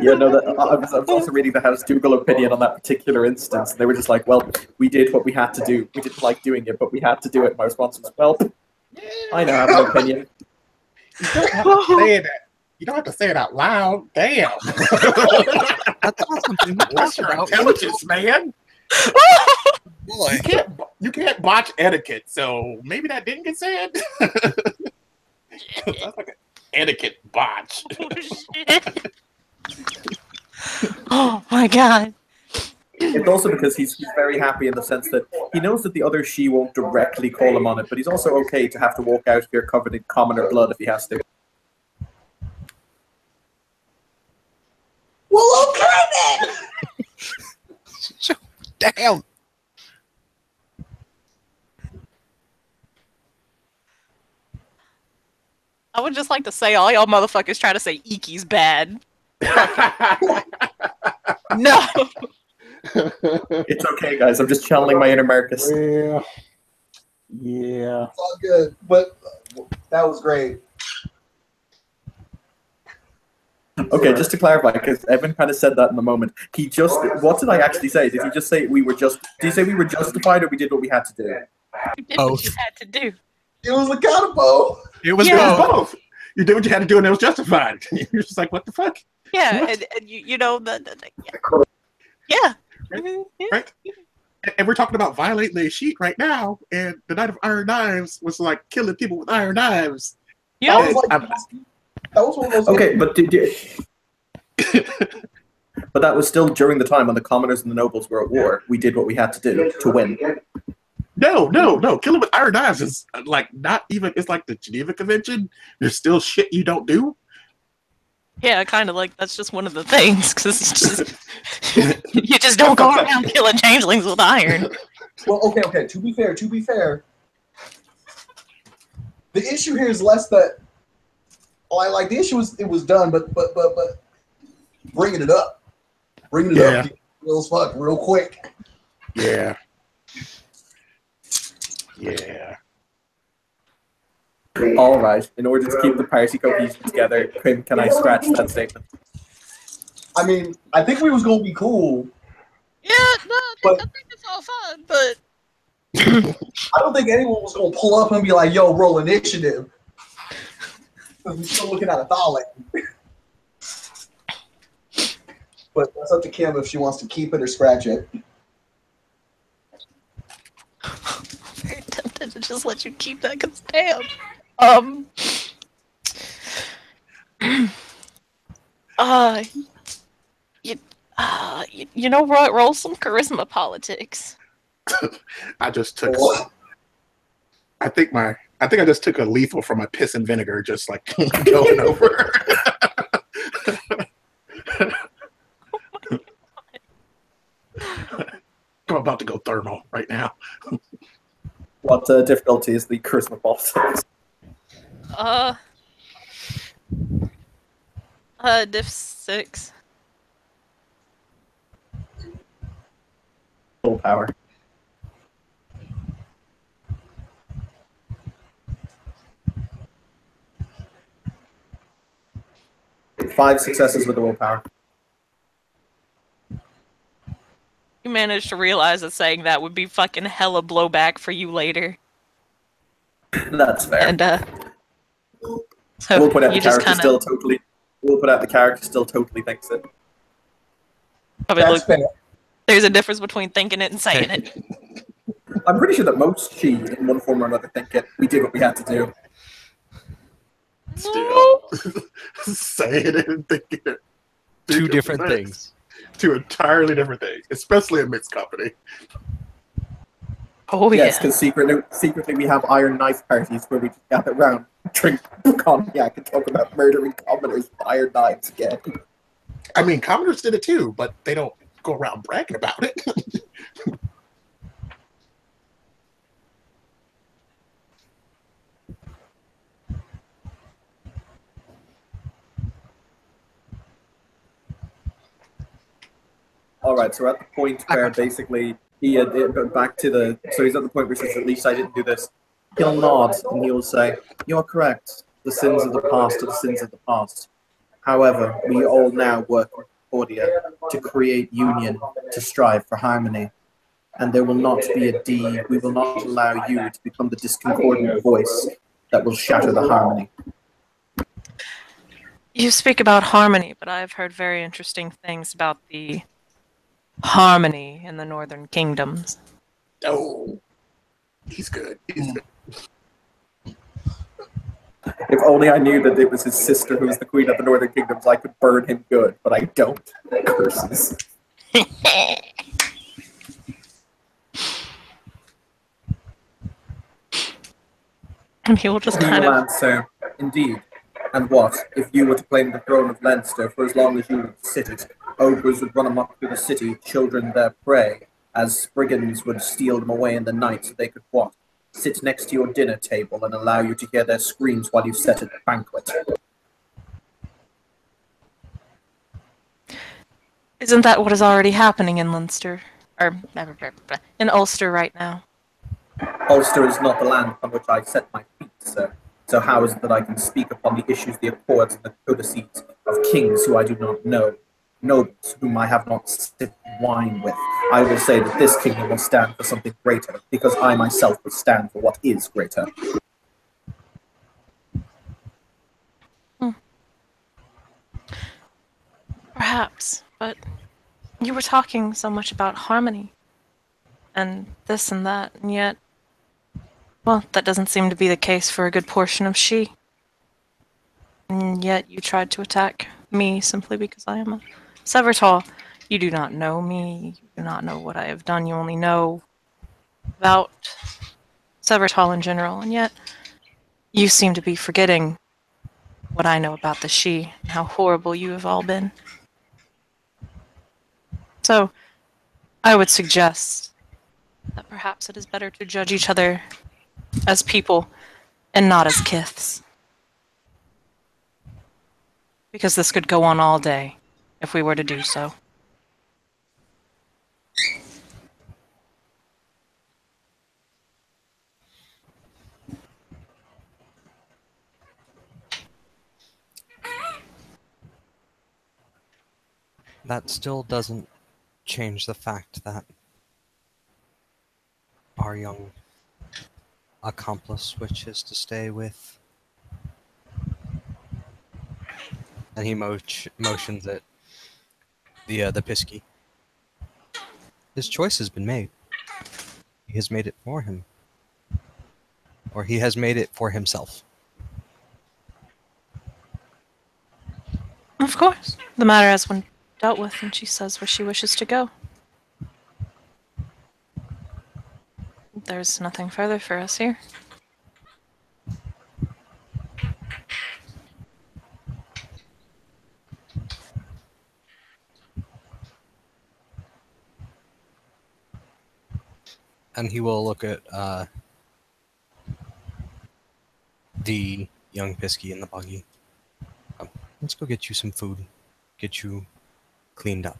B: Yeah, no, I was also reading the House Dougal opinion on that particular instance, and they were just like, well, we did what we had to do. We didn't like doing it, but we had to do it. My response was, well, I now have an opinion.
C: You don't have to say it. You don't have to say it out loud. Damn.
D: That's not something to
C: What's
D: talk
C: your
D: about.
C: intelligence, man?
D: Boy.
C: You can't botch etiquette, so maybe that didn't get said. That's like an etiquette botch.
A: Oh, shit. Oh my god.
B: It's also because he's very happy in the sense that he knows that the other she won't directly call him on it, but he's also okay to have to walk out here covered in commoner blood if he has to.
E: well, okay then.
D: Damn.
A: I would just like to say all y'all motherfuckers try to say Iki's bad. No.
B: It's okay, guys. I'm just channeling my inner Marcus.
C: Yeah.
E: It's all good, but that was great.
B: Okay, just to clarify, because Evan kind of said that in the moment. What did I actually say? Did he just say did you say we were justified or we did what we had to do?
A: You did what
D: Both.
A: you had to do.
E: It was a counterpole.
D: It was
A: Yeah.
D: both.
C: Both. You did what you had to do, and it was justified. You're just like, what the fuck?
A: Yeah, and you know yeah.
C: Right? And we're talking about violating the sheet right now, and the Knight of Iron Knives was like killing people with iron knives.
A: Yeah.
E: That was like that was one of those.
B: Okay, but but that was still during the time when the commoners and the nobles were at war. We did what we had to do to win.
C: No. Killing with iron knives is like not even. It's like the Geneva Convention. There's still shit you don't do.
A: Yeah, kind of like that's just one of the things because you just don't go around killing changelings with iron.
E: Well, okay. To be fair, the issue here is less that. Like the issue was it was done, but bringing it up real as fuck, real quick.
C: Yeah.
B: All right. In order to keep the party cohesion together, Quinn, can I scratch that statement?
E: I mean, I think we was gonna be cool.
A: Yeah, no, I think it's all fun, but
E: I don't think anyone was gonna pull up and be like, "Yo, roll initiative." We're still looking at a dollar. But that's up to Kim if she wants to keep it or scratch it.
A: very tempted to just let you keep that because damn. Um. You know what? Roll some charisma politics.
C: I just took. I think I just took a lethal from my piss and vinegar, just like going over. I'm about to go thermal right now.
B: What difficulty is the charisma politics?
A: Diff 6.
B: Full power. Five successes with the willpower.
A: You managed to realize that saying that would be fucking hella blowback for you later.
B: That's fair.
A: And so
B: we'll put out the
A: you just
B: character
A: kind of
B: still totally. We'll put out the character still totally thinks it.
A: probably
E: That's
A: look.
E: fair.
A: There's a difference between thinking it and saying it.
B: I'm pretty sure that most she, in one form or another, think it. We did what we had to do.
C: Still, saying it and thinking it.
D: Two different things.
C: Two entirely different things, especially in mixed company.
A: Oh
B: Yes,
A: yeah.
B: because secretly we have iron knife parties where we just gather around, drink cognac, and talk about murdering commoners with iron knives again.
C: I mean, commoners did it too, but they don't go around bragging about it.
B: All right, so we're at the point where basically he's at the point where he says, "At least I didn't do this." He'll nod and he'll say, "You're correct. The sins of the past are the sins of the past. However, we all now work in Concordia to create union, to strive for harmony. And there will not be a D. We will not allow you to become the discordant voice that will shatter the harmony."
A: You speak about harmony, but I've heard very interesting things about the harmony in the Northern Kingdoms.
C: Oh, he's good. He's good.
B: If only I knew that it was his sister who was the queen of the Northern Kingdoms, I could burn him good, but I don't. Curses.
A: And he will just
B: He
A: kind
B: will
A: of.
B: answer, "Indeed. And what, if you were to claim the throne of Leinster for as long as you would sit it? Ogres would run amok through the city, children their prey, as brigands would steal them away in the night so they could what? Sit next to your dinner table and allow you to hear their screams while you set a banquet."
A: Isn't that what is already happening in Leinster? Or in Ulster right now?
B: Ulster is not the land upon which I set my feet, sir. So how is it that I can speak upon the issues, the accords, and the codices of kings who I do not know, nobles whom I have not sipped wine with? I will say that this kingdom will stand for something greater, because I myself will stand for what is greater.
A: Perhaps, but you were talking so much about harmony and this and that, and yet, well, that doesn't seem to be the case for a good portion of she. And yet you tried to attack me simply because I am a Severtall. You do not know me, you do not know what I have done, you only know about Severtall in general, and yet you seem to be forgetting what I know about the she, and how horrible you have all been. So, I would suggest that perhaps it is better to judge each other as people and not as kiths. Because this could go on all day if we were to do so.
D: That still doesn't change the fact that our young accomplice wishes to stay with. And he motions at the Pisky. His choice has been made. He has made it for him. Or he has made it for himself.
A: Of course. The matter has been dealt with, and she says where she wishes to go. There's nothing further for us here.
D: And he will look at the young Pisky in the buggy. Let's go get you some food. Get you cleaned up.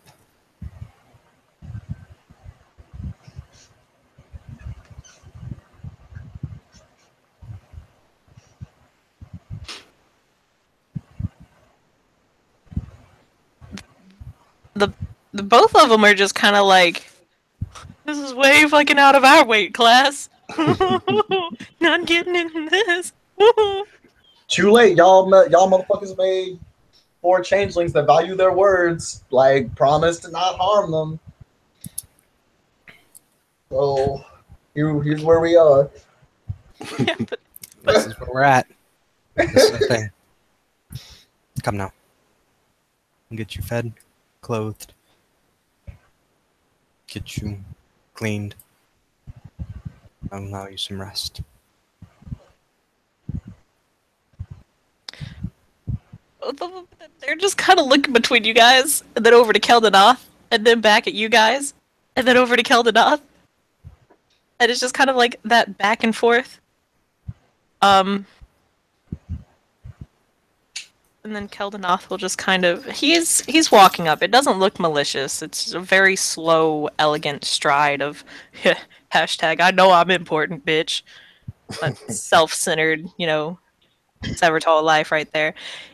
A: The both of them are just kind of like, this is way fucking out of our weight class. Not getting in this.
E: Too late, y'all motherfuckers made 4 changelings that value their words. Like, promise to not harm them. So, here's where we are.
A: Yeah, but
D: This is where we're at. This is the thing. Come now. I'll get you fed, clothed, get you cleaned. I'll allow you some rest.
A: both of them, they're just kind of looking between you guys, and then over to Kel'Dath, and then back at you guys, and then over to Kel'Dath. And it's just kind of like that back and forth. And then Kel'Dath will just kind of he's walking up. It doesn't look malicious. It's a very slow, elegant stride of hashtag I know I'm important, bitch. But self-centered, Severtall life right there.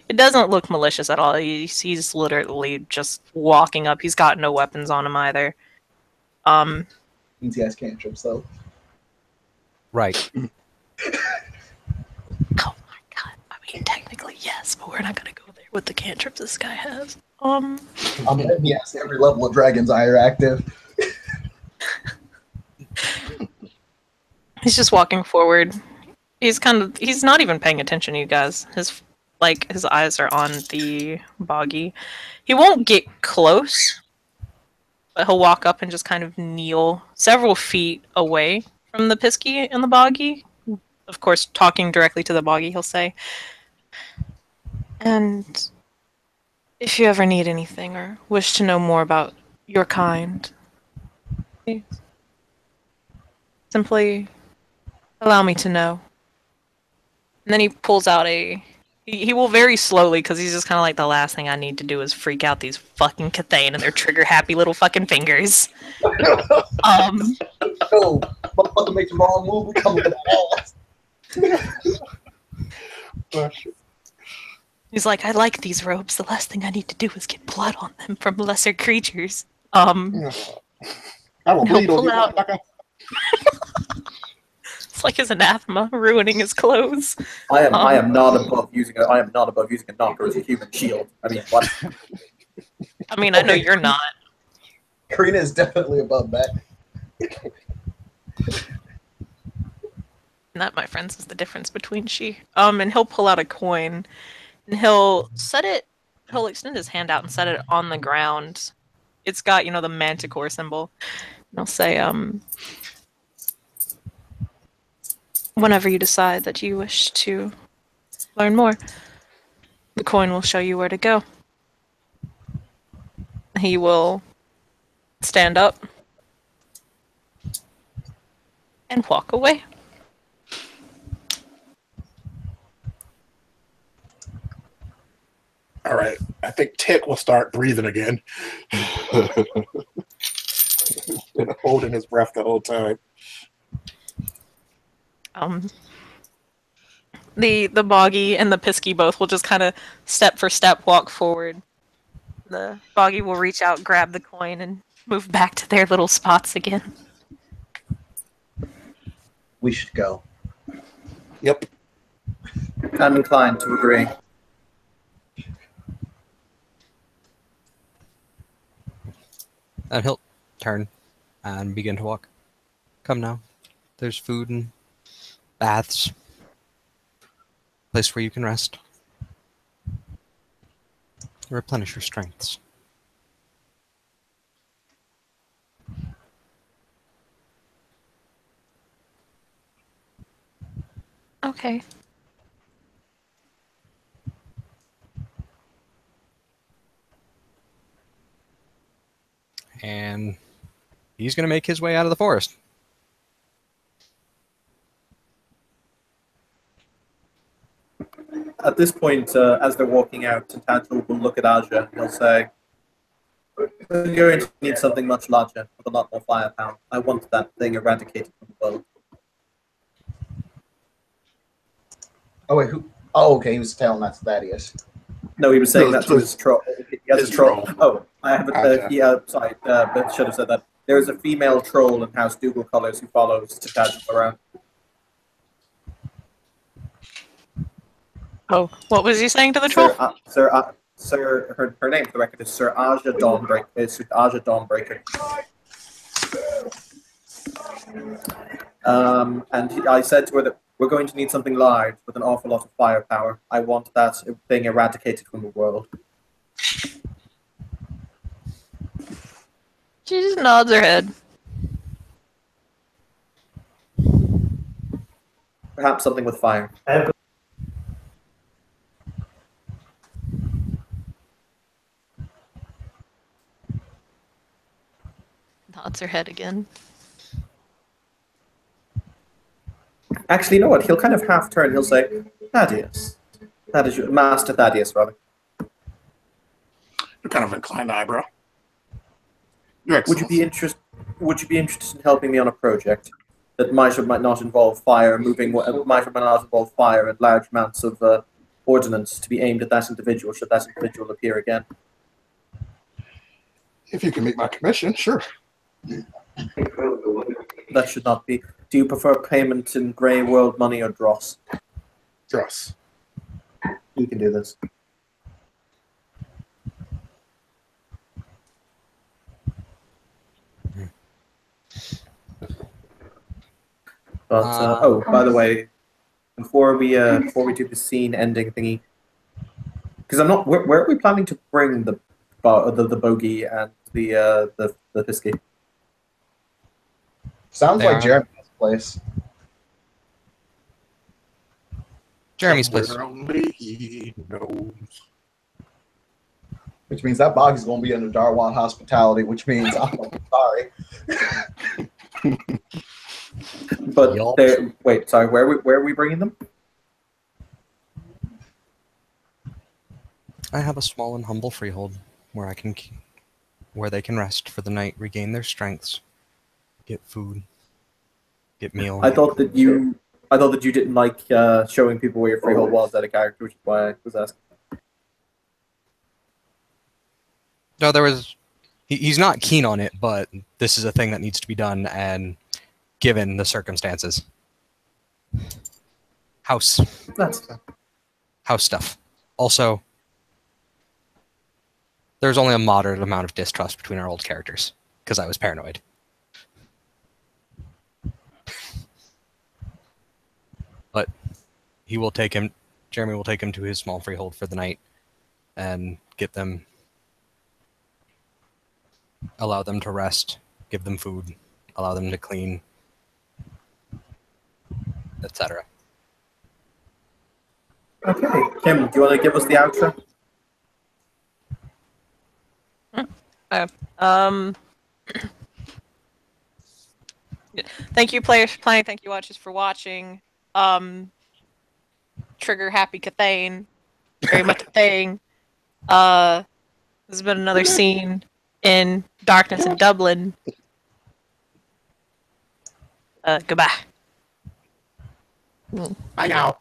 A: It doesn't look malicious at all. He's literally just walking up. He's got no weapons on him either.
E: Means he has cantrips, though.
D: Right.
A: Oh my god. I mean, technically, yes, but we're not gonna go there with the cantrips this guy has.
E: I'm betting he has every level of Dragon's Eye are active.
A: He's just walking forward. He's not even paying attention to you guys. His eyes are on the boggy. He won't get close, but he'll walk up and just kind of kneel several feet away from the Pisky and the boggy. Of course, talking directly to the boggy, he'll say, and if you ever need anything or wish to know more about your kind, please simply allow me to know. And then he pulls out he will very slowly, because he's just kind of like, the last thing I need to do is freak out these fucking Cathane and their trigger-happy little fucking fingers.
E: Oh, motherfucker makes the wrong move, we come with the ass.
A: He's like, I like these robes. The last thing I need to do is get blood on them from lesser creatures.
C: I will bleed on
A: pull
C: you,
A: out-
C: motherfucker.
A: It's like his anathema ruining his clothes.
B: I am not above using a knocker as a human shield. I mean, what?
A: I mean, I know you're not.
E: Karina is definitely above that.
A: And that, my friends, is the difference between she. And he'll pull out a coin, and he'll extend his hand out and set it on the ground. It's got, the manticore symbol. And he'll say, whenever you decide that you wish to learn more, the coin will show you where to go. He will stand up and walk away.
C: All right. I think Tick will start breathing again. Been holding his breath the whole time.
A: The boggy and the Pisky both will just kind of step for step walk forward. The Boggy will reach out, grab the coin, and move back to their little spots again.
E: We should go.
C: Yep.
B: I'm inclined to agree.
D: And he'll turn and begin to walk. Come now. There's food and baths. Place where you can rest. Replenish your strengths.
A: Okay.
D: And he's going to make his way out of the forest.
B: At this point, as they're walking out, Tantantalo will look at Aja and he'll say, "We're going to need something much larger, with a lot more firepower. I want that thing eradicated from the world."
E: Oh wait, who? Oh, okay. He was telling that to Thaddeus.
B: No, he was saying
C: No,
B: that to his troll. He has
C: his
B: a troll.
C: troll.
B: Oh, I haven't.
C: Aja.
B: Yeah, sorry, but should have said that. There is a female troll in House Dougal Colors who follows Tantantalo around.
A: Oh, what was he saying to the troll?
B: Her name for the record is Sir Aja Dawnbreaker. It's Aja Dawnbreaker. I said to her that we're going to need something large with an awful lot of firepower. I want that thing eradicated from the world.
A: She just nods her head.
B: Perhaps something with fire.
A: Nods her head again.
B: Actually, you know what? He'll kind of half turn. He'll say, "Thaddeus, that is your Master Thaddeus, rather.
C: You're kind of inclined eyebrow. Your
B: Would you be
C: Excellency.
B: interested in helping me on a project that might or might not involve fire, might or might not involve fire and large amounts of ordnance to be aimed at that individual should that individual appear again?"
C: If you can meet my commission, sure.
B: That should not be. Do you prefer payment in grey world money or dross?
C: Dross.
B: You can do this. But oh, by the way, before we do the scene ending thingy, because I'm not. Where are we planning to bring the bogey and the Pisky?
E: Sounds
D: They
E: like
D: are-
E: Jeremy's place.
D: Jeremy's place.
C: Somewhere only he knows.
E: Which means that Boggy's going to be under Darwan hospitality, which means I'm sorry.
B: But
D: Yup.
B: wait, sorry. Where are we bringing them?
D: I have a small and humble freehold where where they can rest for the night, regain their strengths, get food, get meal.
B: I thought that you didn't like showing people where your freehold was at a character, which is why I was asking.
D: No, he's not keen on it, but this is a thing that needs to be done, and given the circumstances. House
B: That's
D: stuff. Also, there's only a moderate amount of distrust between our old characters, because I was paranoid. But Jeremy will take him to his small freehold for the night, and allow them to rest, give them food, allow them to clean, etc.
B: okay. Kim, do you want to give us the outro?
A: Thank you, players, for playing. Thank you, watchers, for watching. Trigger happy Cathane. Very much a thing. This has been another scene in Darkness in Dublin. Goodbye.
C: Bye now.